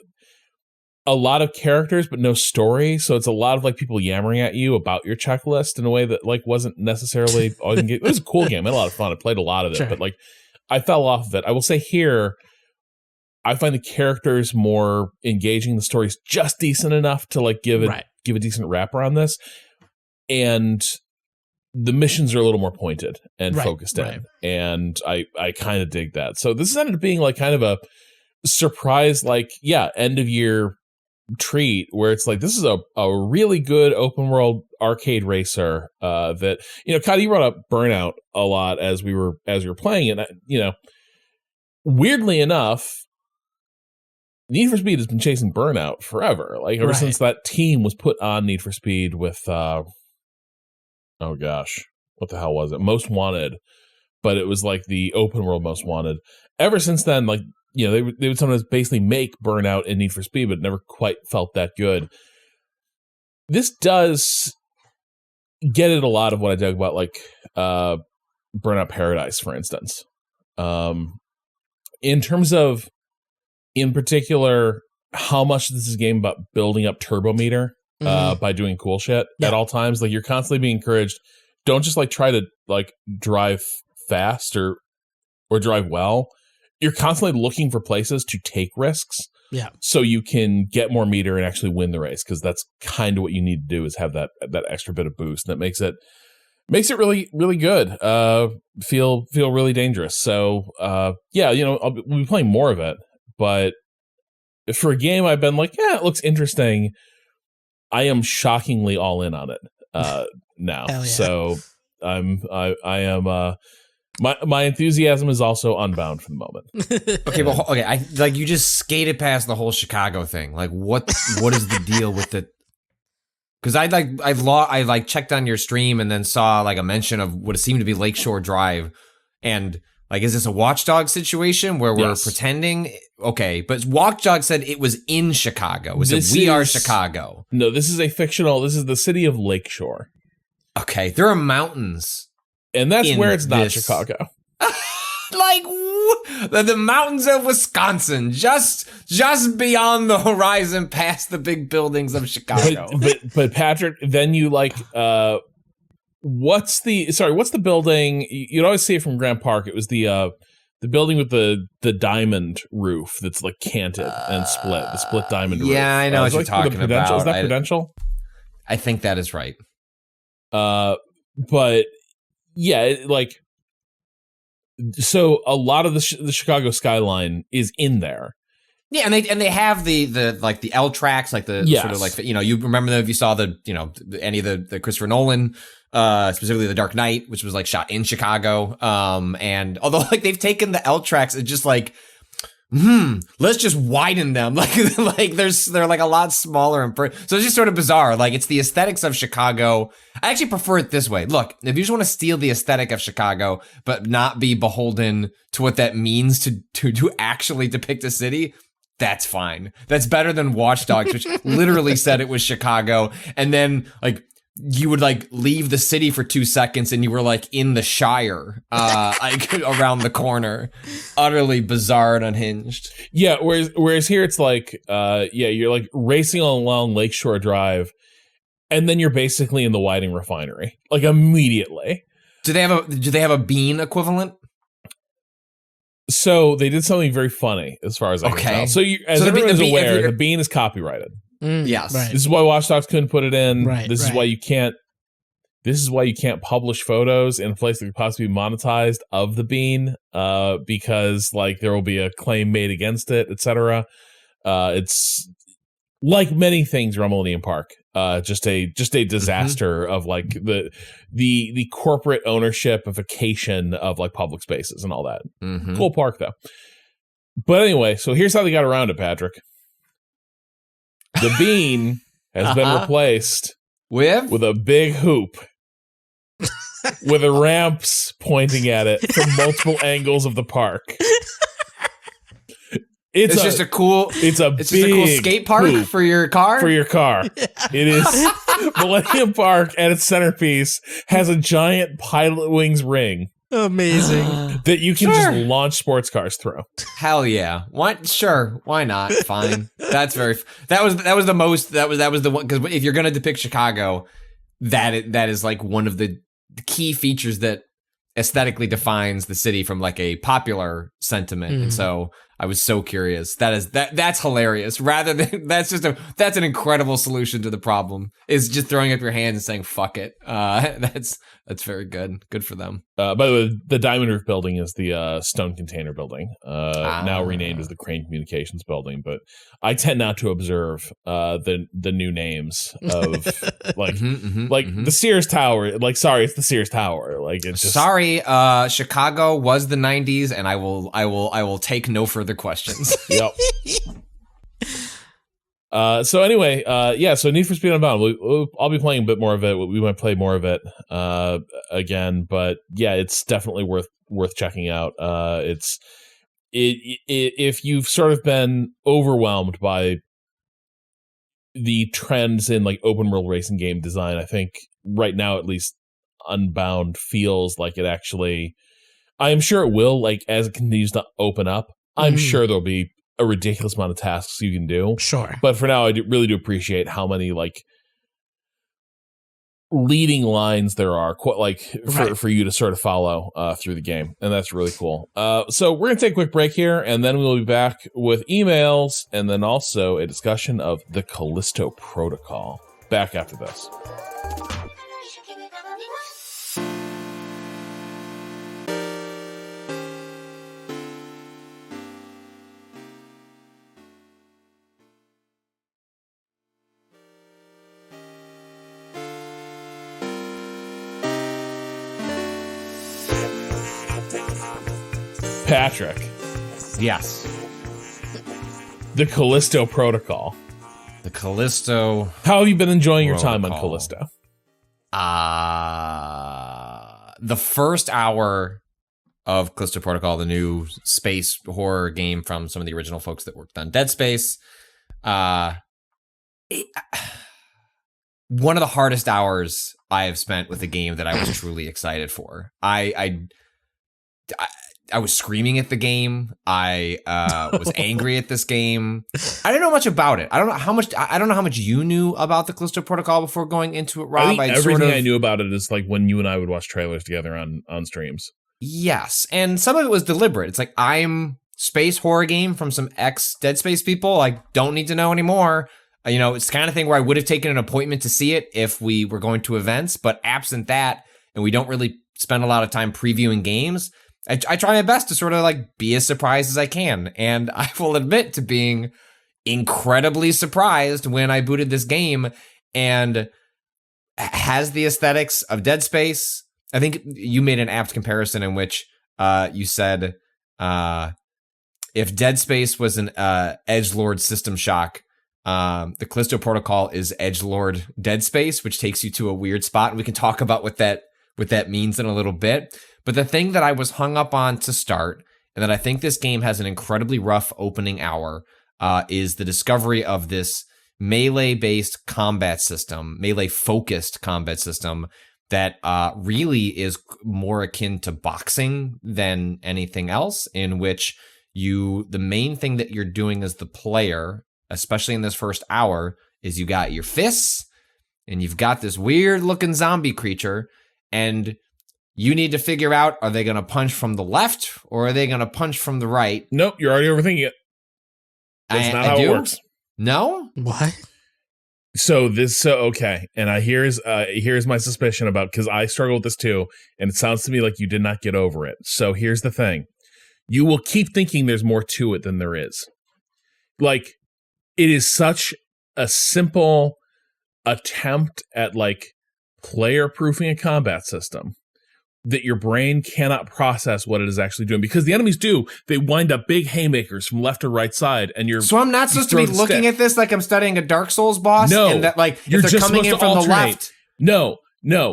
a lot of characters but no story. So it's a lot of like people yammering at you about your checklist in a way that like wasn't necessarily. It was a cool game. I had a lot of fun. I played a lot of it, but like I fell off of it. I will say here, I find the characters more engaging. The story's just decent enough to like give a decent wrap around this, and the missions are a little more pointed and focused in, and I kind of dig that. So this ended up being like kind of a surprise, like end of year treat where it's like this is a really good open world arcade racer. That Cado, you brought up Burnout a lot as we were playing it. Weirdly enough, Need for Speed has been chasing Burnout forever. Like ever since that team was put on Need for Speed with oh gosh, what the hell was it? Most Wanted, but it was like the open world Most Wanted. Ever since then, like they would sometimes basically make Burnout and Need for Speed, but never quite felt that good. This does get at a lot of what I dug about like Burnout Paradise, for instance. In terms of, in particular, how much this is a game about building up turbo meter by doing cool shit at all times. Like you're constantly being encouraged. Don't just like try to like drive fast or drive well. You're constantly looking for places to take risks. Yeah. So you can get more meter and actually win the race, because that's kind of what you need to do is have that extra bit of boost. And that makes it really, really good. Feel really dangerous. So we'll be playing more of it. But for a game I've been like, it looks interesting, I am shockingly all in on it now. Hell yeah. So I am my enthusiasm is also unbound for the moment. Okay, you just skated past the whole Chicago thing. Like what is the deal with it? Because I checked on your stream and then saw like a mention of what seemed to be Lakeshore Drive, and like, is this a Watchdog situation where we're pretending? Okay, but Watchdog said it was in Chicago. We are Chicago? No, this is a fictional. This is the city of Lakeshore. Okay, there are mountains. And that's In where it's not this- Chicago. Like the mountains of Wisconsin, just beyond the horizon, past the big buildings of Chicago. But Patrick, then you like what's the building? You'd always see it from Grant Park. It was the building with the diamond roof that's like canted and split. The split diamond roof. Yeah, I know what you're talking about. Is that Prudential? I think that is right. But yeah, like. So a lot of the Chicago skyline is in there. Yeah, and they have the like the L tracks, like the sort of like, you know, you remember them if you saw the, you know, any of the Christopher Nolan, specifically The Dark Knight, which was like shot in Chicago. And although like they've taken the L tracks and just like, let's just widen them. Like they're like a lot smaller so it's just sort of bizarre. Like it's the aesthetics of Chicago. I actually prefer it this way. Look, if you just want to steal the aesthetic of Chicago, but not be beholden to what that means to actually depict a city, that's fine. That's better than Watch Dogs, which literally said it was Chicago. And then like you would like leave the city for 2 seconds and you were like in the Shire, like around the corner. Utterly bizarre and unhinged. Yeah, whereas here it's like, you're like racing along Lakeshore Drive, and then you're basically in the Whiting Refinery, like immediately. Do they have a bean equivalent? So they did something very funny, as far as I can tell. So as everyone is aware, the bean is copyrighted. Yes. Right. This is why Watch Dogs couldn't put it in. Right, This is why you can't. This is why you can't publish photos in a place that could possibly be monetized of the bean, because like there will be a claim made against it, etc. It's like many things around Millennium Park, just a disaster of like the corporate ownershipification of like public spaces and all that. Cool park though. But anyway, so here's how they got around it, Patrick. The bean has been replaced with a big hoop with the ramps pointing at it from multiple angles of the park. It's just a cool skate park for your car? For your car. It is Millennium Park, and its centerpiece has a giant Pilot Wings ring. Amazing. That you can just launch sports cars through. Hell yeah. What? Sure. Why not? Fine. That was the one, because if you're going to depict Chicago, that is like one of the key features that aesthetically defines the city from like a popular sentiment. And so I was so curious. That's hilarious. Rather than that's an incredible solution to the problem, is just throwing up your hands and saying fuck it. That's very good. Good for them. By the way, the Diamond Roof building is the Stone Container building, now renamed as the Crane Communications building. But I tend not to observe the new names of like the Sears Tower. Like, sorry, it's the Sears Tower. Like, it's just sorry. Chicago was the 90s, and I will take no further questions. Yep. So anyway, so Need for Speed Unbound. I'll be playing a bit more of it. We might play more of it again, but yeah, it's definitely worth checking out. If you've sort of been overwhelmed by the trends in like open world racing game design, I think right now at least Unbound feels like it actually. I am sure it will, like as it continues to open up. I'm sure there'll be a ridiculous amount of tasks you can do. Sure. But for now, I really do appreciate how many like leading lines there are, for you to sort of follow through the game. And that's really cool. So we're going to take a quick break here, and then we'll be back with emails and then also a discussion of the Calisto Protocol. Back after this. Patrick. Yes. The Calisto Protocol. The Calisto. How have you been enjoying your time on Calisto? The first hour of Calisto Protocol, the new space horror game from some of the original folks that worked on Dead Space. one of the hardest hours I have spent with a game that I was truly excited for. I was screaming at the game. I was angry at this game. I didn't know much about it. I don't know how much you knew about the Callisto Protocol before going into it, Rob. I think everything I knew about it is like when you and I would watch trailers together on streams. Yes, and some of it was deliberate. It's like, I'm space horror game from some ex-Dead Space people. I don't need to know anymore. It's the kind of thing where I would have taken an appointment to see it if we were going to events, but absent that, and we don't really spend a lot of time previewing games, I try my best to sort of like be as surprised as I can. And I will admit to being incredibly surprised when I booted this game, and has the aesthetics of Dead Space. I think you made an apt comparison in which you said if Dead Space was an edgelord System Shock, the Callisto Protocol is edgelord Dead Space, which takes you to a weird spot, and we can talk about what that means in a little bit. But the thing that I was hung up on to start, and that I think this game has an incredibly rough opening hour, is the discovery of this melee-based combat system, melee-focused combat system that really is more akin to boxing than anything else, in which the main thing that you're doing as the player, especially in this first hour, is you got your fists, and you've got this weird-looking zombie creature, and you need to figure out, are they going to punch from the left, or are they going to punch from the right? Nope, you're already overthinking it. That's not how it works. No? What? Okay, and here's my suspicion about, because I struggle with this too, and it sounds to me like you did not get over it. So here's the thing: you will keep thinking there's more to it than there is. Like, it is such a simple attempt at like player proofing a combat system that your brain cannot process what it is actually doing, because the enemies they wind up big haymakers from left or right side, and so I'm not supposed to be looking at this like I'm studying a Dark Souls boss? No, and that, like, you're if they're just coming in from the left. No,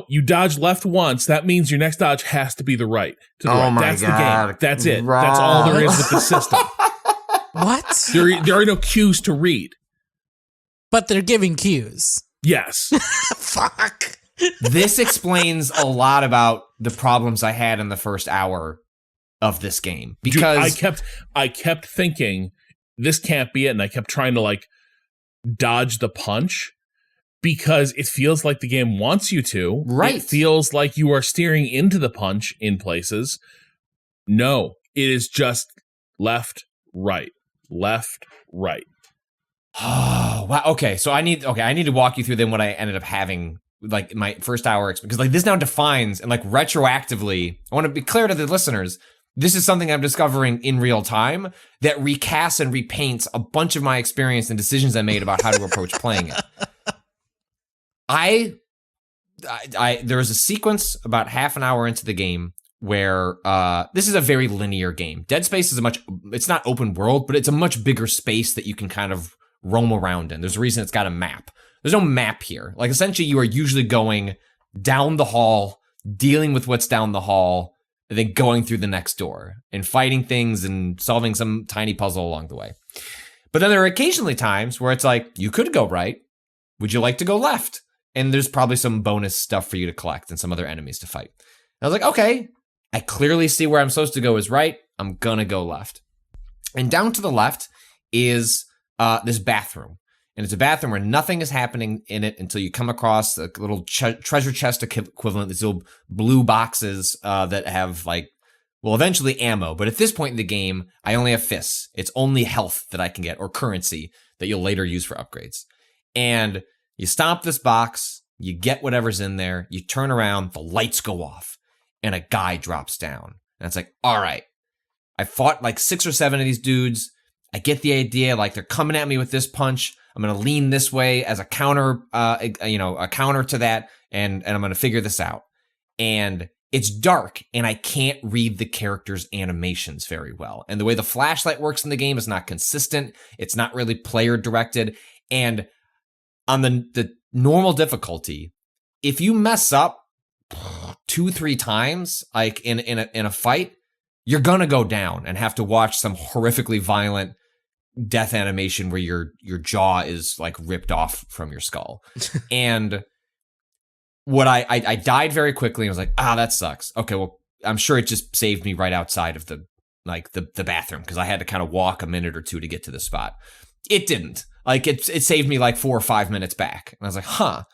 you dodge left once. That means your next dodge has to be the right. To the right. My That's God. the game. That's it. Rob. That's all there is with the system. What? There are no cues to read. But they're giving cues. Yes. Fuck. This explains a lot about the problems I had in the first hour of this game, because Dude, I kept thinking this can't be it, and I kept trying to like dodge the punch, because it feels like the game wants you to. Right. It feels like you are steering into the punch in places. No, it is just left, right, left, right. Oh, wow. Okay, so I need to walk you through then what I ended up having, like, my first hour, because like this now defines, and like retroactively, I want to be clear to the listeners, this is something I'm discovering in real time that recasts and repaints a bunch of my experience and decisions I made about how to approach playing it. There was a sequence about half an hour into the game where this is a very linear game. Dead Space is it's not open world, but it's a much bigger space that you can kind of roam around in. There's a reason it's got a map. There's no map here. Like, essentially, you are usually going down the hall, dealing with what's down the hall, and then going through the next door and fighting things and solving some tiny puzzle along the way. But then there are occasionally times where it's like, you could go right. Would you like to go left? And there's probably some bonus stuff for you to collect and some other enemies to fight. And I was like, okay, I clearly see where I'm supposed to go is right. I'm gonna go left. And down to the left is this bathroom. And it's a bathroom where nothing is happening in it until you come across a little treasure chest equivalent, these little blue boxes that have, like, well, eventually ammo. But at this point in the game, I only have fists. It's only health that I can get, or currency that you'll later use for upgrades. And you stomp this box, you get whatever's in there, you turn around, the lights go off, and a guy drops down. And it's like, all right, I fought like 6 or 7 of these dudes. I get the idea, like, they're coming at me with this punch. I'm going to lean this way as a counter, a counter to that, and I'm going to figure this out. And it's dark, and I can't read the characters' animations very well. And the way the flashlight works in the game is not consistent. It's not really player-directed. And on the normal difficulty, if you mess up 2-3 times, like in a fight, you're going to go down and have to watch some horrifically violent death animation where your jaw is like ripped off from your skull. And what I died very quickly and was like, that sucks. Okay, well, I'm sure it just saved me right outside of the bathroom because I had to kind of walk a minute or two to get to the spot. It didn't. Like it saved me like 4 or 5 minutes back. And I was like,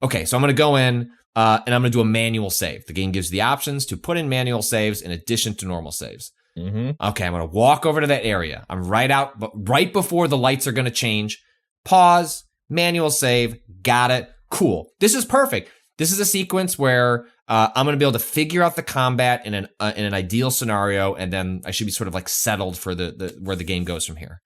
okay, so I'm going to go in and I'm going to do a manual save. The game gives the options to put in manual saves in addition to normal saves. Mm-hmm. Okay, I'm going to walk over to that area. I'm right before the lights are going to change. Pause, manual save, got it. Cool. This is perfect. This is a sequence where I'm going to be able to figure out the combat in an ideal scenario, and then I should be sort of like settled for the where the game goes from here.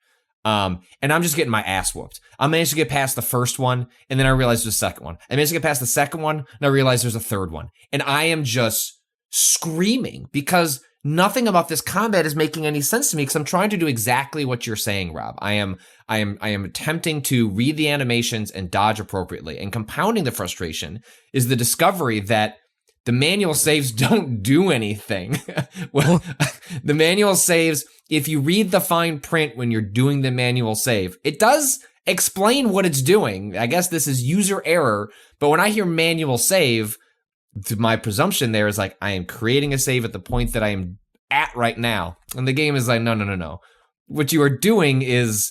And I'm just getting my ass whooped. I managed to get past the first one, and then I realized there's a second one. I managed to get past the second one, and I realized there's a third one. And I am just screaming because nothing about this combat is making any sense to me because I'm trying to do exactly what you're saying, Rob. I am attempting to read the animations and dodge appropriately. And compounding the frustration is the discovery that the manual saves don't do anything. Well, the manual saves, if you read the fine print when you're doing the manual save, it does explain what it's doing. I guess this is user error, but when I hear manual save, my presumption there is like, I am creating a save at the point that I am at right now. And the game is like, no. What you are doing is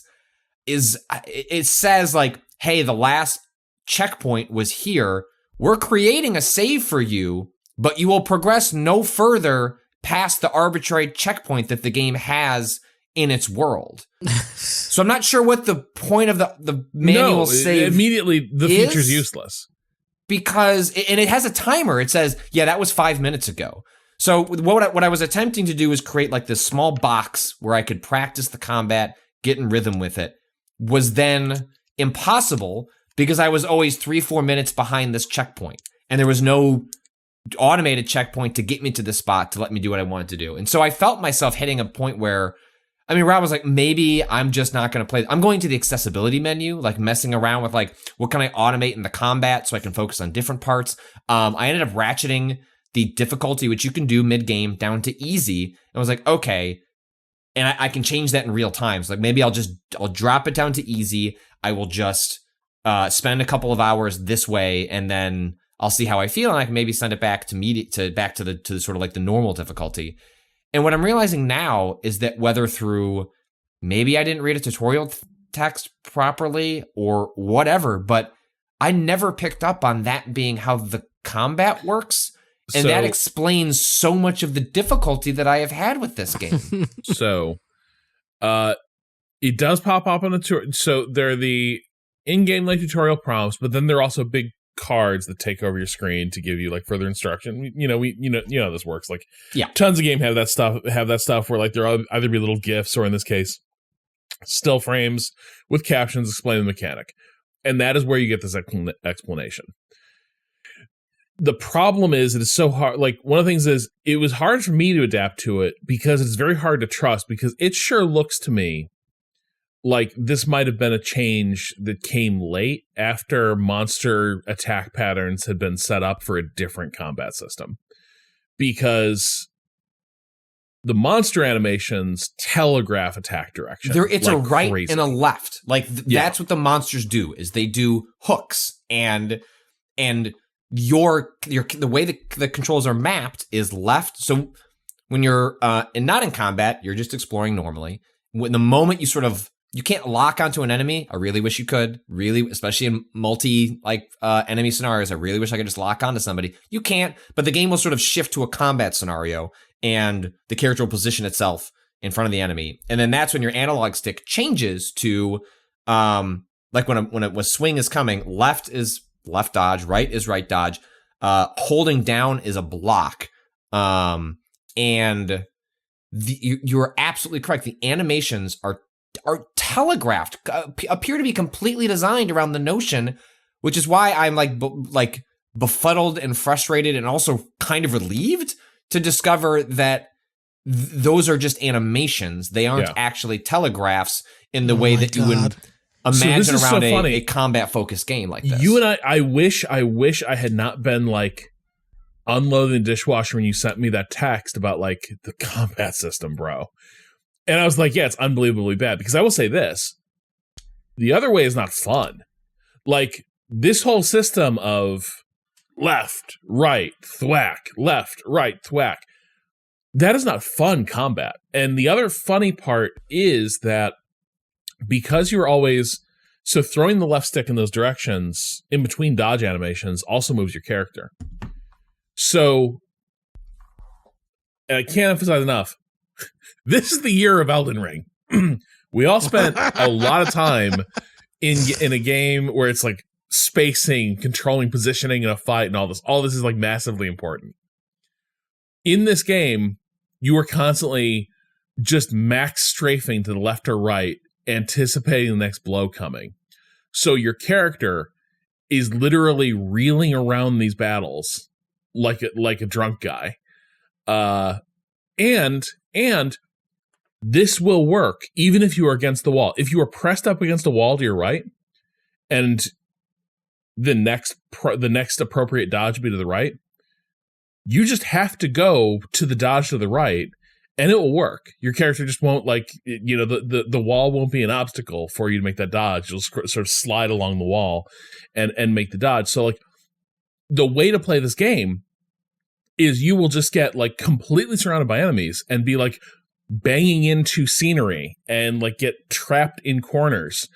it says like, hey, the last checkpoint was here. We're creating a save for you, but you will progress no further past the arbitrary checkpoint that the game has in its world. So I'm not sure what the point of the manual save immediately the feature's useless. Because, and it has a timer. It says, yeah, that was 5 minutes ago. So what I was attempting to do is create like this small box where I could practice the combat, get in rhythm with it, was then impossible because I was always 3-4 minutes behind this checkpoint. And there was no automated checkpoint to get me to the spot to let me do what I wanted to do. And so I felt myself hitting a point where, I mean, Rob was like, maybe I'm just not going to play. I'm going to the accessibility menu, like messing around with like, what can I automate in the combat so I can focus on different parts? I ended up ratcheting the difficulty, which you can do mid-game, down to easy. And I was like, okay. And I can change that in real time. So like maybe I'll drop it down to easy. I will just spend a couple of hours this way, and then I'll see how I feel, and I can maybe send it back to the sort of like the normal difficulty. And what I'm realizing now is that whether through maybe I didn't read a tutorial text properly or whatever, but I never picked up on that being how the combat works. And that explains so much of the difficulty that I have had with this game. So, it does pop up on the tour. So there are the in-game like tutorial prompts, but then there are also big cards that take over your screen to give you like further instruction. You know how this works. Like, yeah, tons of games have that stuff where like there'll either be little GIFs or in this case, still frames with captions explaining the mechanic, and that is where you get this explanation. The problem is it is so hard. Like, one of the things is it was hard for me to adapt to it because it's very hard to trust, because it sure looks to me like this might have been a change that came late after monster attack patterns had been set up for a different combat system, because the monster animations telegraph attack direction. It's like a right crazy. And a left. Like that's what the monsters do, is they do hooks, and your the way the controls are mapped is left. So when you're not in combat, you're just exploring normally. When the moment you can't lock onto an enemy. I really wish you could. Really, especially in multi enemy scenarios. I really wish I could just lock onto somebody. You can't, but the game will sort of shift to a combat scenario, and the character will position itself in front of the enemy. And then that's when your analog stick changes to like when a swing is coming, left is left dodge, right is right dodge. Holding down is a block. And you're absolutely correct. The animations are telegraphed, appear to be completely designed around the notion, which is why I'm like befuddled and frustrated and also kind of relieved to discover that those are just animations. They aren't actually telegraphs in the way that you would imagine around a combat-focused game like this. You and I wish I had not been like unloading the dishwasher when you sent me that text about like the combat system, bro. And I was like, yeah, it's unbelievably bad. Because I will say this. The other way is not fun. Like, this whole system of left, right, thwack, left, right, thwack, that is not fun combat. And the other funny part is that because you're always... So throwing the left stick in those directions in between dodge animations also moves your character. So, and I can't emphasize enough, this is the year of Elden Ring. We all spent a lot of time in a game where it's like spacing, controlling positioning in a fight and all this. All this is like massively important. In this game, you are constantly just max strafing to the left or right, anticipating the next blow coming. So your character is literally reeling around these battles like a drunk guy. And this will work even if you are against the wall. If you are pressed up against a wall to your right, and the next appropriate dodge be to the right, you just have to go to the dodge to the right, and it will work. Your character just won't, like, you know, the wall won't be an obstacle for you to make that dodge. You'll sort of slide along the wall and make the dodge. So, like, the way to play this game is you will just get, like, completely surrounded by enemies and be, like, banging into scenery and, like, get trapped in corners.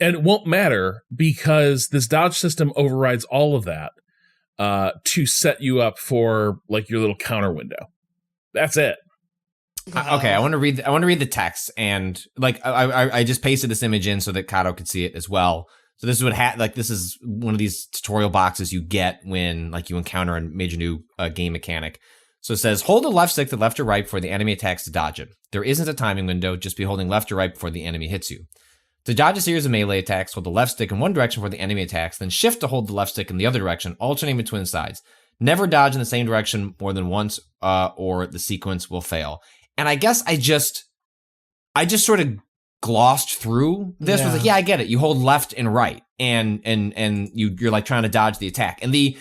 And it won't matter because this dodge system overrides all of that to set you up for, like, your little counter window. That's it. Okay, I want to read the text, and like I just pasted this image in so that Cado could see it as well. So this is what this is one of these tutorial boxes you get when like you encounter a major new game mechanic. So it says, hold the left stick to left or right before the enemy attacks to dodge it. There isn't a timing window, just be holding left or right before the enemy hits you. To dodge a series of melee attacks, hold the left stick in one direction before the enemy attacks, then shift to hold the left stick in the other direction, alternating between sides. Never dodge in the same direction more than once, or the sequence will fail. And I guess I just sort of glossed through this. Yeah. Was like, yeah, I get it. You hold left and right, and you're like trying to dodge the attack. And the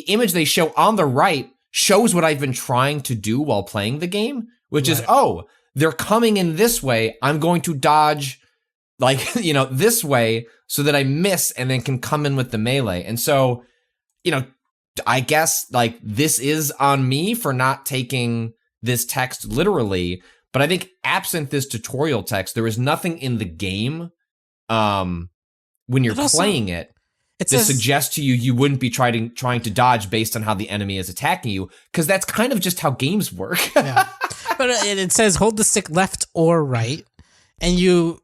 image they show on the right shows what I've been trying to do while playing the game, which is, oh, they're coming in this way. I'm going to dodge, like, you know, this way so that I miss and then can come in with the melee. And so, you know, I guess like this is on me for not taking this text literally, but I think absent this tutorial text, there is nothing in the game when you're playing it that suggests to you wouldn't be trying to dodge based on how the enemy is attacking you, because that's kind of just how games work. Yeah. But it says hold the stick left or right, and your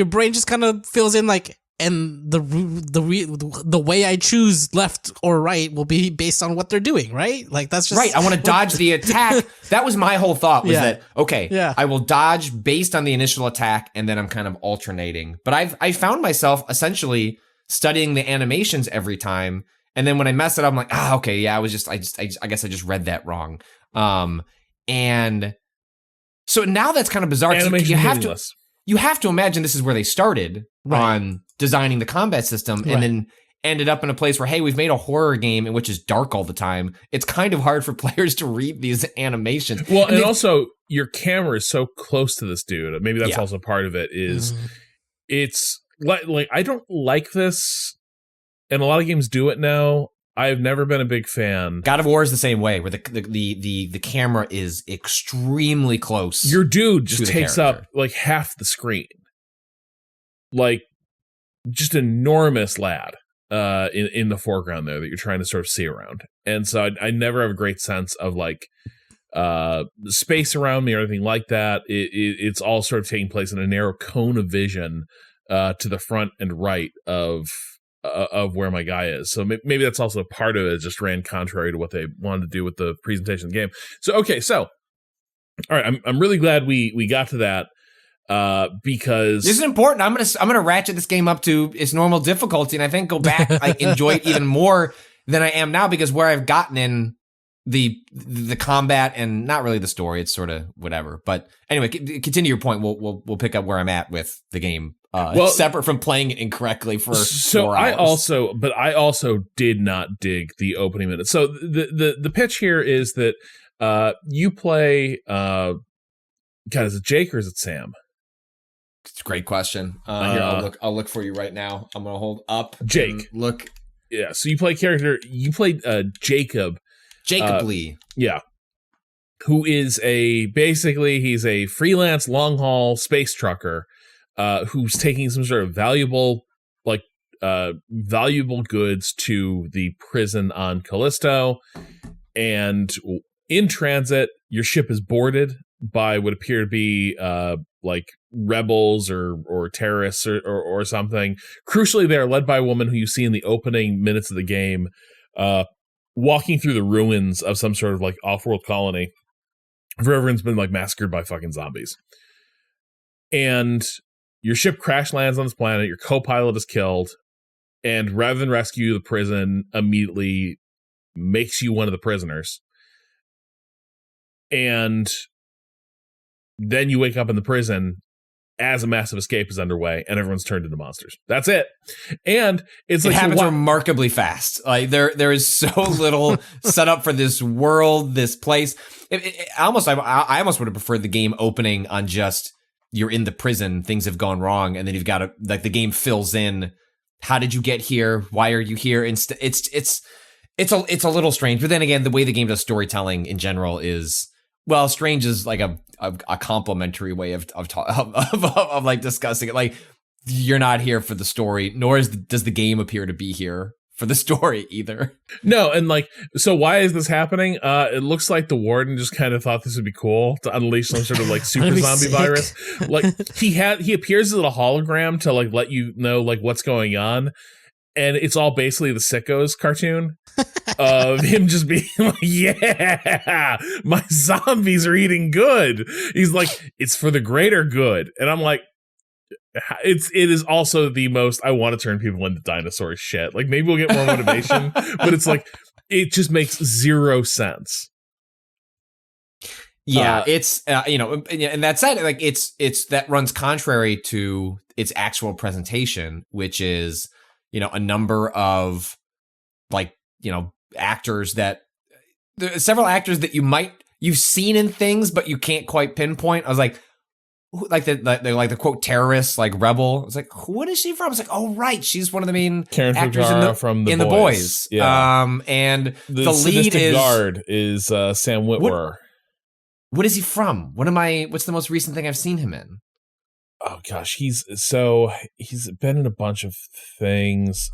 brain just kind of fills in like, and the way I choose left or right will be based on what they're doing, right? Like that's just right. I want to dodge the attack. That was my whole thought. Was that okay? I will dodge based on the initial attack, and then I'm kind of alternating. But I found myself essentially studying the animations every time, and then when I mess it up, I'm like, okay, yeah, I guess I just read that wrong. And so now that's kind of bizarre. You have to imagine this is where they started on designing the combat system, and then ended up in a place where, hey, we've made a horror game in which is dark all the time. It's kind of hard for players to read these animations. Well, and also your camera is so close to this dude. Maybe that's also part of it. Is it's like I don't like this, and a lot of games do it now. I've never been a big fan. God of War is the same way, where the camera is extremely close. Your dude just takes up like half the screen, like just enormous lad in the foreground there that you're trying to sort of see around. And so I never have a great sense of like the space around me or anything like that. It's all sort of taking place in a narrow cone of vision to the front and right of where my guy is. So maybe that's also part of it. It just ran contrary to what they wanted to do with the presentation of the game. So, okay. So, all right. I'm really glad we got to that because this is important. I'm going to ratchet this game up to its normal difficulty. And I think go back, like enjoy it even more than I am now, because where I've gotten in the combat and not really the story, it's sort of whatever. But anyway, continue your point. We'll pick up where I'm at with the game. Separate from playing it incorrectly for 4 hours. I also did not dig the opening minute. So the pitch here is that you play God, is it Jake or is it Sam? It's a great question. Here, I'll look for you right now. I'm gonna hold up Jake. Look. Yeah. So you played Jacob. Jacob Lee. Yeah. Who is he's a freelance long haul space trucker, who's taking some sort of valuable goods to the prison on Callisto, and in transit, your ship is boarded by what appear to be rebels or terrorists or something. Crucially, they are led by a woman who you see in the opening minutes of the game, walking through the ruins of some sort of off-world colony where everyone's been massacred by fucking zombies. And your ship crash lands on this planet, your co-pilot is killed, and rather than rescue the prison, immediately makes you one of the prisoners. And then you wake up in the prison as a massive escape is underway, and everyone's turned into monsters. That's it. And it happens remarkably fast. There is so little set up for this world, this place. I almost would have preferred the game opening on just you're in the prison, things have gone wrong, and then you've got to the game fills in. How did you get here? Why are you here? It's a little strange, but then again, the way the game does storytelling in general is, well, strange is a complimentary way of discussing it. You're not here for the story, nor does the game appear to be here for the story either. No, and so why is this happening? It looks like the warden just kind of thought this would be cool to unleash some sort of super zombie virus. He appears as a hologram to let you know what's going on. And it's all basically the Sickos cartoon of him just being yeah, my zombies are eating good. He's it's for the greater good. And I'm it is also the most I want to turn people into dinosaurs shit. Maybe we'll get more motivation, but it's it just makes zero sense. Yeah, it's and that said, it's that runs contrary to its actual presentation, which is a number of actors there are several actors that you've seen in things, but you can't quite pinpoint. I was the quote terrorist, rebel. I was what is she from? I was oh right, she's one of the main Karen actors from the Boys. Yeah. And the lead is guard is Sam Witwer. What is he from? What's the most recent thing I've seen him in? Oh gosh, he's been in a bunch of things.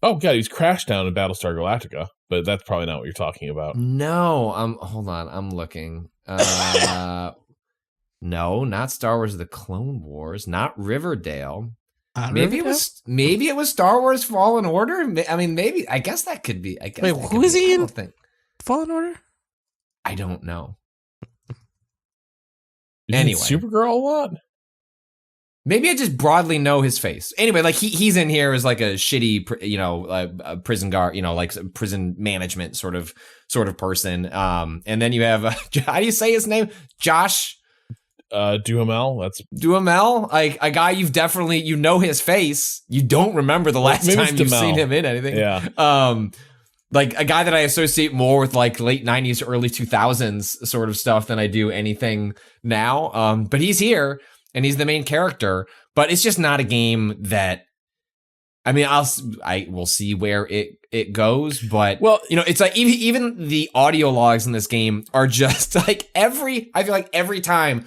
Oh god, he's Crashed Down in Battlestar Galactica, but that's probably not what you're talking about. No, hold on, I'm looking. No, not Star Wars: The Clone Wars, not Riverdale. Maybe it was Star Wars: Fallen Order. I mean, maybe. I guess that could be. Wait, who is he in Fallen Order? I don't know. Anyway, Supergirl a lot. Maybe I just broadly know his face. Anyway, he's in here as a shitty, a prison guard, prison management sort of person. And then you have how do you say his name? Josh Duhamel. That's Duhamel, a guy you've definitely his face. You don't remember the last time you've seen him in anything. Yeah. A guy that I associate more with late 90s, early 2000s sort of stuff than I do anything now. But he's here and he's the main character, but it's just not a game that, I mean, I will see where it goes, but it's even the audio logs in this game are just I feel every time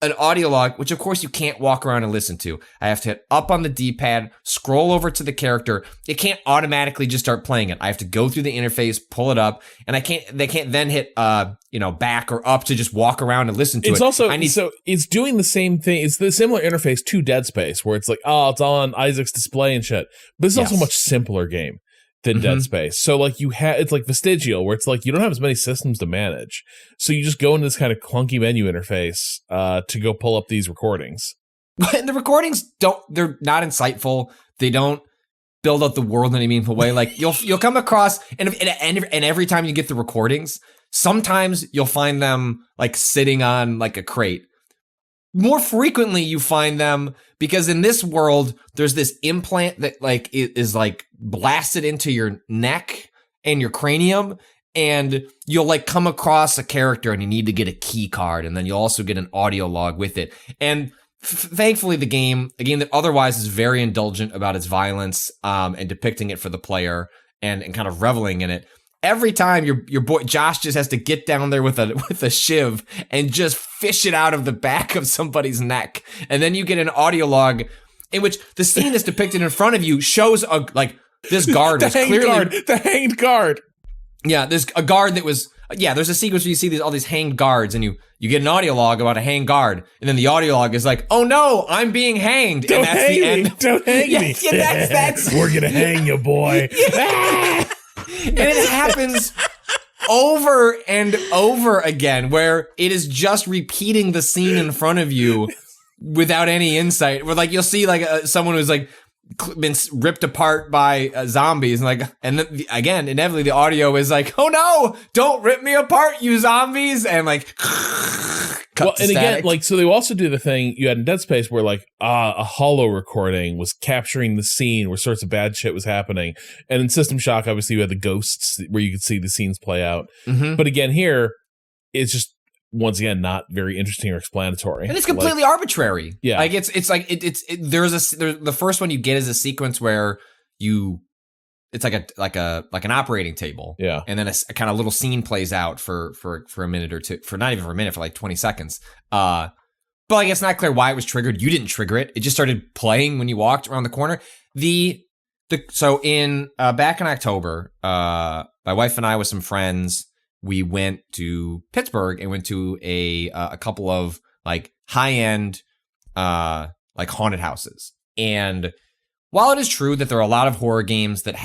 an audio log, which of course you can't walk around and listen to. I have to hit up on the D-pad, scroll over to the character. It can't automatically just start playing it. I have to go through the interface, pull it up, and they can't then hit back or up to just walk around and listen to it. It's also so it's doing the same thing. It's the similar interface to Dead Space, where it's it's all on Isaac's display and shit. But it's also a much simpler game than Dead Space. So it's vestigial, where it's you don't have as many systems to manage. So you just go into this kind of clunky menu interface to go pull up these recordings. And the recordings they're not insightful. They don't build out the world in any meaningful way. You'll come across and every time you get the recordings, sometimes you'll find them sitting on a crate. More frequently, you find them because in this world, there's this implant that is blasted into your neck and your cranium, and you'll like come across a character and you need to get a key card, and then you'll also get an audio log with it. And thankfully, a game that otherwise is very indulgent about its violence and depicting it for the player and kind of reveling in it. Every time your boy Josh just has to get down there with a shiv and just fish it out of the back of somebody's neck, and then you get an audio log in which the scene that's depicted in front of you shows this guard was clearly the hanged guard. Yeah, there's a guard that was. Yeah, there's a sequence where you see all these hanged guards, and you get an audio log about a hanged guard, and then the audio log is like, "Oh no, I'm being hanged," Don't and that's hang the me. end. Don't hang me. Yeah, that's We're gonna hang you, boy. And it happens over and over again, where it is just repeating the scene in front of you without any insight. Where like you'll see like someone who's like been ripped apart by zombies, and then again, inevitably the audio is like, "Oh no, don't rip me apart, you zombies!" And like, well, and again, like, so they also do the thing you had in Dead Space where like a holo recording was capturing the scene where sorts of bad shit was happening, and in System Shock, obviously, you had the ghosts where you could see the scenes play out. Mm-hmm. But again, here it's just once again not very interesting or explanatory, and it's completely arbitrary. Yeah, like it's like there's the first one you get is a sequence where it's like an operating table. Yeah. And then a kind of little scene plays out for a minute or two, for not even for a minute, for like 20 seconds. But like, it's not clear why it was triggered. You didn't trigger it. It just started playing when you walked around the corner. So in, back in October, my wife and I with some friends, we went to Pittsburgh and went to a couple of like high-end, like haunted houses. And while it is true that there are a lot of horror games that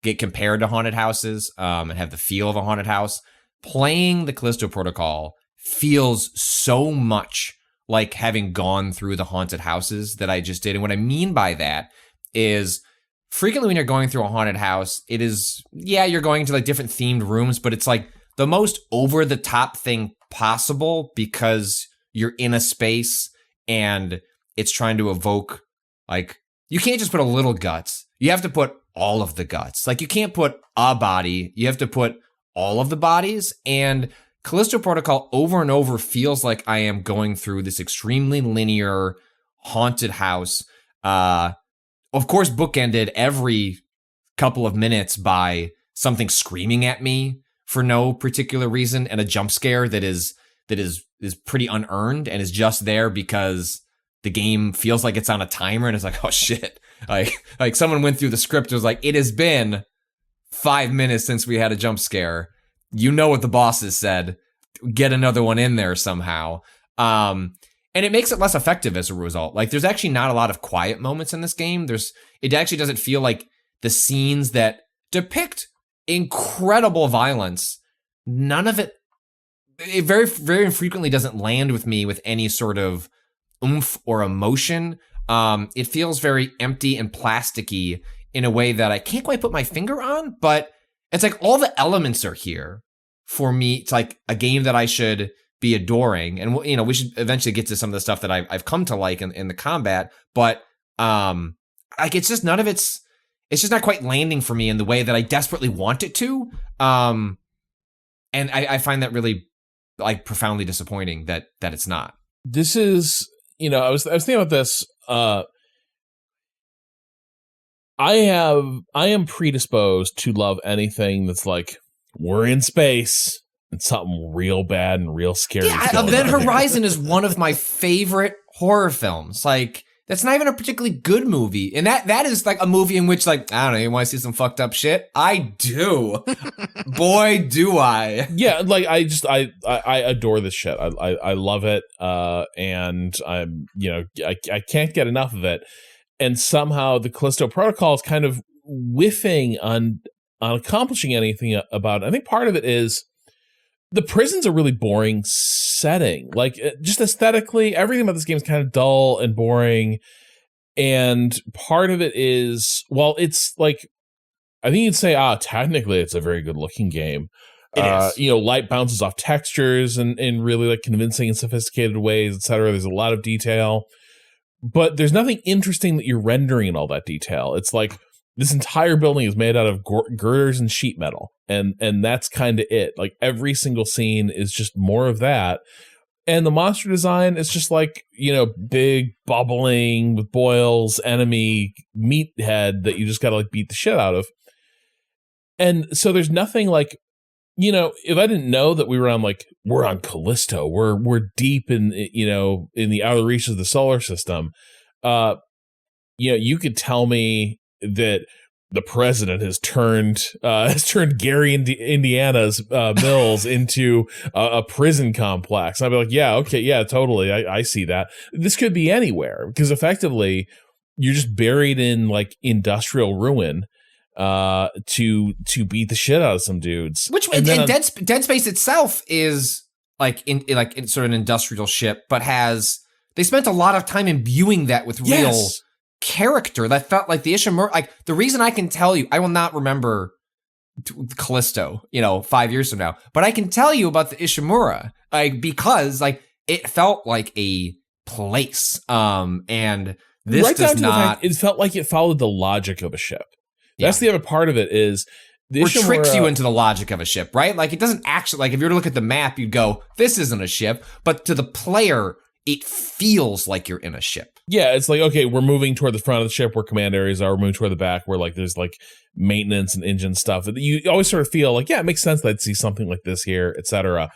get compared to haunted houses and have the feel of a haunted house, playing the Calisto Protocol feels so much like having gone through the haunted houses that I just did. And what I mean by that is frequently when you're going through a haunted house, it is, you're going to like different themed rooms, but it's like the most over-the-top thing possible because you're in a space and it's trying to evoke like, you can't just put a little guts. You have to put all of the guts. Like, you can't put a body. You have to put all of the bodies. And Calisto Protocol over and over feels like I am going through this extremely linear haunted house. Of course, bookended every couple of minutes by something screaming at me for no particular reason, and a jump scare that is pretty unearned and is just there because the game feels like it's on a timer, and it's like, oh shit. Like someone went through the script and was like, it has been 5 minutes since we had a jump scare. You know what the bosses said. Get another one in there somehow. And it makes it less effective as a result. Like, there's actually not a lot of quiet moments in this game. It actually doesn't feel like the scenes that depict incredible violence, none of it very, very frequently doesn't land with me with any sort of oomph or emotion. It feels very empty and plasticky in a way that I can't quite put my finger on, but it's like all the elements are here for me. It's like a game that I should be adoring. And, you know, we should eventually get to some of the stuff that I've come to like in the combat, but like, it's just none of it's just not quite landing for me in the way that I desperately want it to. And I find that really like profoundly disappointing that it's not. This is, you know, I was thinking about this. I am predisposed to love anything that's like, we're in space and something real bad and real scary. Yeah, Event Horizon is one of my favorite horror films. Like, that's not even a particularly good movie. And that is like a movie in which, like, I don't know, you want to see some fucked up shit? I do. Boy, do I. Yeah, like, I adore this shit. I love it. And I'm, you know, I can't get enough of it. And somehow the Calisto Protocol is kind of whiffing on accomplishing anything about it. I think part of it is the prison's a really boring setting. Like, just aesthetically, everything about this game is kind of dull and boring. And part of it is, well, it's like, I think you'd say, technically it's a very good looking game. It is. You know, light bounces off textures in really like convincing and sophisticated ways, etc. There's a lot of detail, but there's nothing interesting that you're rendering in all that detail. It's like This entire building is made out of girders and sheet metal, and that's kind of it. Like every single scene is just more of that. And the monster design is just like, big, bubbling with boils, enemy meathead that you just gotta like beat the shit out of. And so there's nothing like, if I didn't know that we're on Callisto, we're deep in the outer reaches of the solar system, you could tell me that the president has turned Gary, Indiana's mills into a prison complex. I'd be like, yeah, okay, yeah, totally. I see that. This could be anywhere because effectively you're just buried in like industrial ruin to beat the shit out of some dudes. Which and Dead Space itself is in sort of an industrial ship, but they spent a lot of time imbuing that with real character that felt like the Ishimura. Like the reason I can tell you, I will not remember Callisto, 5 years from now, but I can tell you about the Ishimura, because it felt like a place. And this right does not. It felt like it followed the logic of a ship. That's the other part of it is. Or tricks you into the logic of a ship, right? Like it doesn't actually, if you were to look at the map, you'd go, this isn't a ship, but to the player, it feels like you're in a ship. Yeah, it's like, okay, we're moving toward the front of the ship where command areas are. We're moving toward the back where there's maintenance and engine stuff. You always sort of feel like, yeah, it makes sense that I'd see something like this here, etc.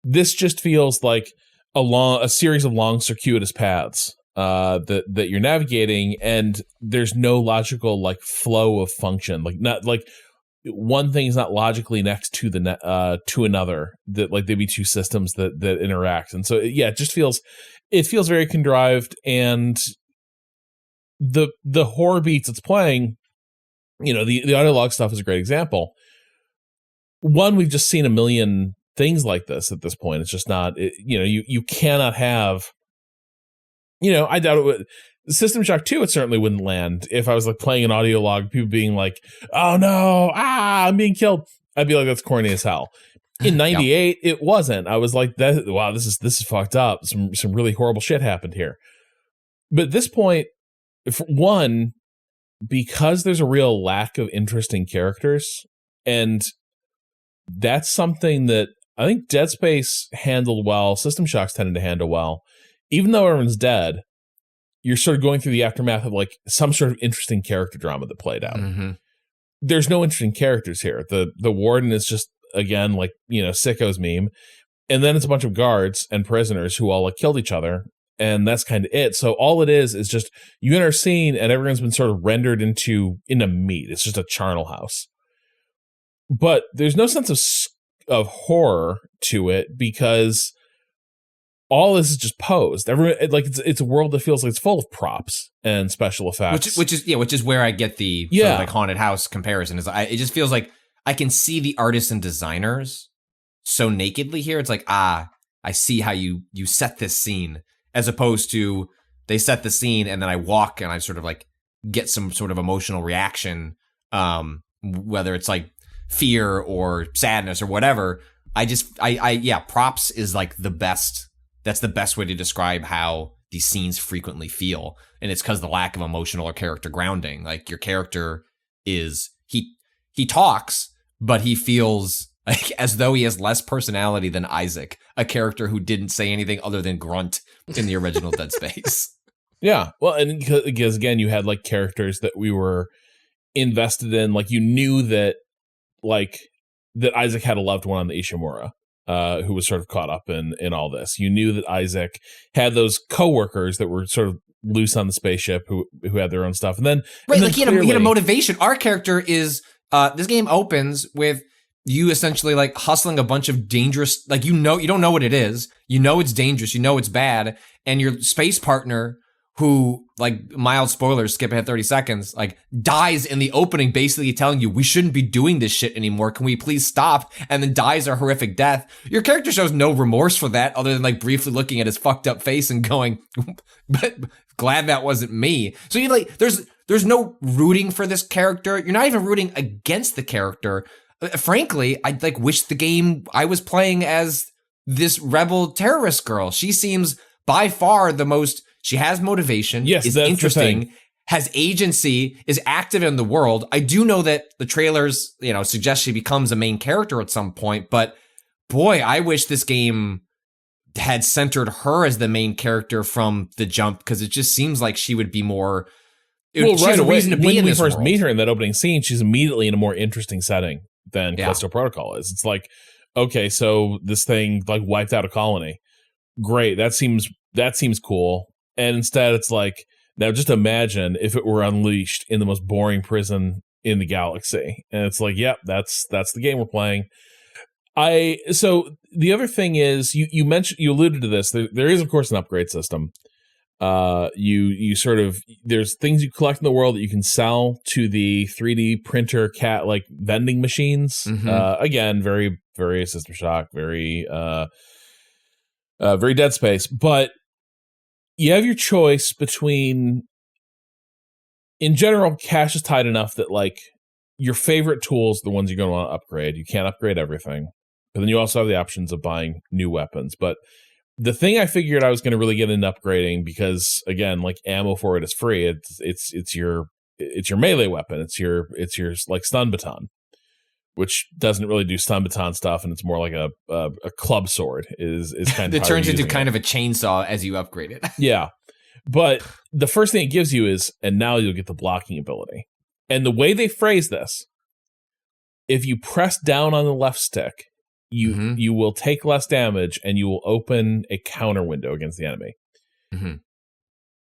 This just feels like a series of long circuitous paths that you're navigating, and there's no logical flow of function. Not one thing is not logically next to to another. That they'd be two systems that interact, and so it just feels. It feels very contrived, and the horror beats it's playing, the audio log stuff is a great example. One, we've just seen a million things like this at this point. It's just not, you cannot have, I doubt it would. System Shock 2, it certainly wouldn't land if I was playing an audio log, people being like, oh no, I'm being killed. I'd be like, that's corny as hell. In 98, it wasn't. I was like, wow, this is fucked up. Some really horrible shit happened here. But at this point, one, because there's a real lack of interesting characters, and that's something that I think Dead Space handled well, System Shock's tended to handle well. Even though everyone's dead, you're sort of going through the aftermath of some sort of interesting character drama that played out. Mm-hmm. There's no interesting characters here. The warden is just, again, sicko's meme, and then it's a bunch of guards and prisoners who all killed each other, and that's kind of it. So all it is just you enter a scene and everyone's been sort of rendered into meat. It's just a charnel house, but there's no sense of horror to it because all this is just posed. Everyone it's a world that feels like it's full of props and special effects, which is where I get the sort of haunted house comparison. It just feels like I can see the artists and designers so nakedly here. It's like, I see how you set this scene, as opposed to they set the scene and then I walk and I sort of get some sort of emotional reaction, whether it's fear or sadness or whatever. Props is the best. That's the best way to describe how these scenes frequently feel. And it's because the lack of emotional or character grounding. Your character is, he talks, but he feels as though he has less personality than Isaac, a character who didn't say anything other than grunt in the original Dead Space. Yeah, well, and because again, you had characters that we were invested in. You knew that that Isaac had a loved one on the Ishimura, who was sort of caught up in all this. You knew that Isaac had those coworkers that were sort of loose on the spaceship who had their own stuff, and then he had a motivation. Our character is. This game opens with you essentially hustling a bunch of dangerous, you don't know what it is. You know it's dangerous. You know it's bad. And your space partner, who, mild spoilers, skip ahead 30 seconds, dies in the opening, basically telling you, we shouldn't be doing this shit anymore. Can we please stop? And then dies a horrific death. Your character shows no remorse for that, other than briefly looking at his fucked up face and going, but glad that wasn't me. So there's no rooting for this character. You're not even rooting against the character. Frankly, I wish the game I was playing as this rebel terrorist girl. She seems by far the most. She has motivation. Yes, is that's interesting, has agency, is active in the world. I do know that the trailers, suggest she becomes a main character at some point, but boy, I wish this game had centered her as the main character from the jump, because it just seems like she would be more. Right away, to be when in we this first world. meet her in that opening scene, she's immediately in a more interesting setting than Calisto Protocol is. It's like, okay, so this thing like wiped out a colony. Great, that seems cool. And instead, it's like, now just imagine if it were unleashed in the most boring prison in the galaxy. And it's like, yep, that's the game we're playing. So the other thing is, you alluded to this. There is, of course, an upgrade system. You sort of, there's things you collect in the world that you can sell to the 3D printer like vending machines. Again, very, very System Shock, very Dead Space. But you have your choice between, in general, cash is tight enough that like your favorite tools, the ones you're going to want to upgrade. You can't upgrade everything, but then you also have the options of buying new weapons. But the thing I figured I was going to really get into upgrading, because again, like ammo for it is free. It's your melee weapon. It's your like stun baton, which doesn't really do stun baton stuff, and it's more like a club sword. Is kind of it turns into kind of a chainsaw as you upgrade it. Yeah, but the first thing it gives you is, and now you'll get the blocking ability. And the way they phrase this, if you press down on the left stick, you will take less damage, and you will open a counter window against the enemy.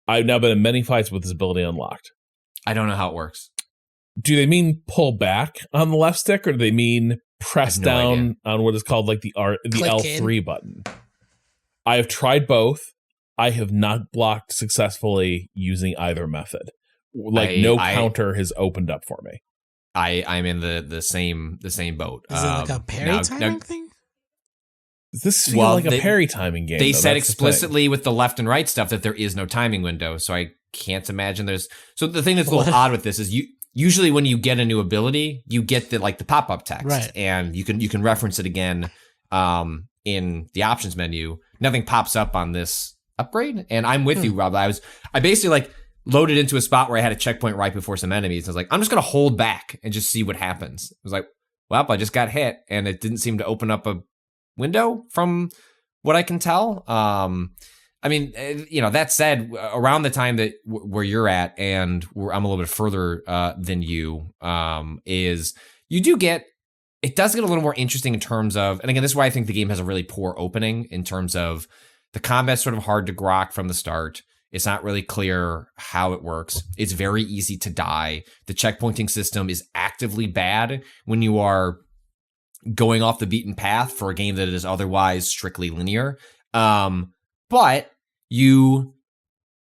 I've now been in many fights with this ability unlocked. I don't know how it works. Do they mean pull back on the left stick, or do they mean press down on what is called like the L3 button? I have tried both. I have not blocked successfully using either method. Like no counter has opened up for me. I'm in the same boat. Is it like a parry timing thing? Does this feel like a parry timing game? They said explicitly with the left and right stuff that there is no timing window, so I can't imagine there's. So the thing that's a little odd with this is usually when you get a new ability, you get the pop-up text, right, and you can reference it again in the options menu. Nothing pops up on this upgrade, and I'm with you, Rob. I basically like loaded into a spot where I had a checkpoint right before some enemies. I was like, I'm just gonna hold back and just see what happens. I was like, well, I just got hit, and it didn't seem to open up a window from what I can tell. I mean, that said, around the time that where you're at, and I'm a little bit further than you, is you do get, it does get a little more interesting in terms of, and again, this is why I think the game has a really poor opening in terms of the combat's sort of hard to grok from the start. It's not really clear how it works. It's very easy to die. The checkpointing system is actively bad when you are going off the beaten path for a game that is otherwise strictly linear. But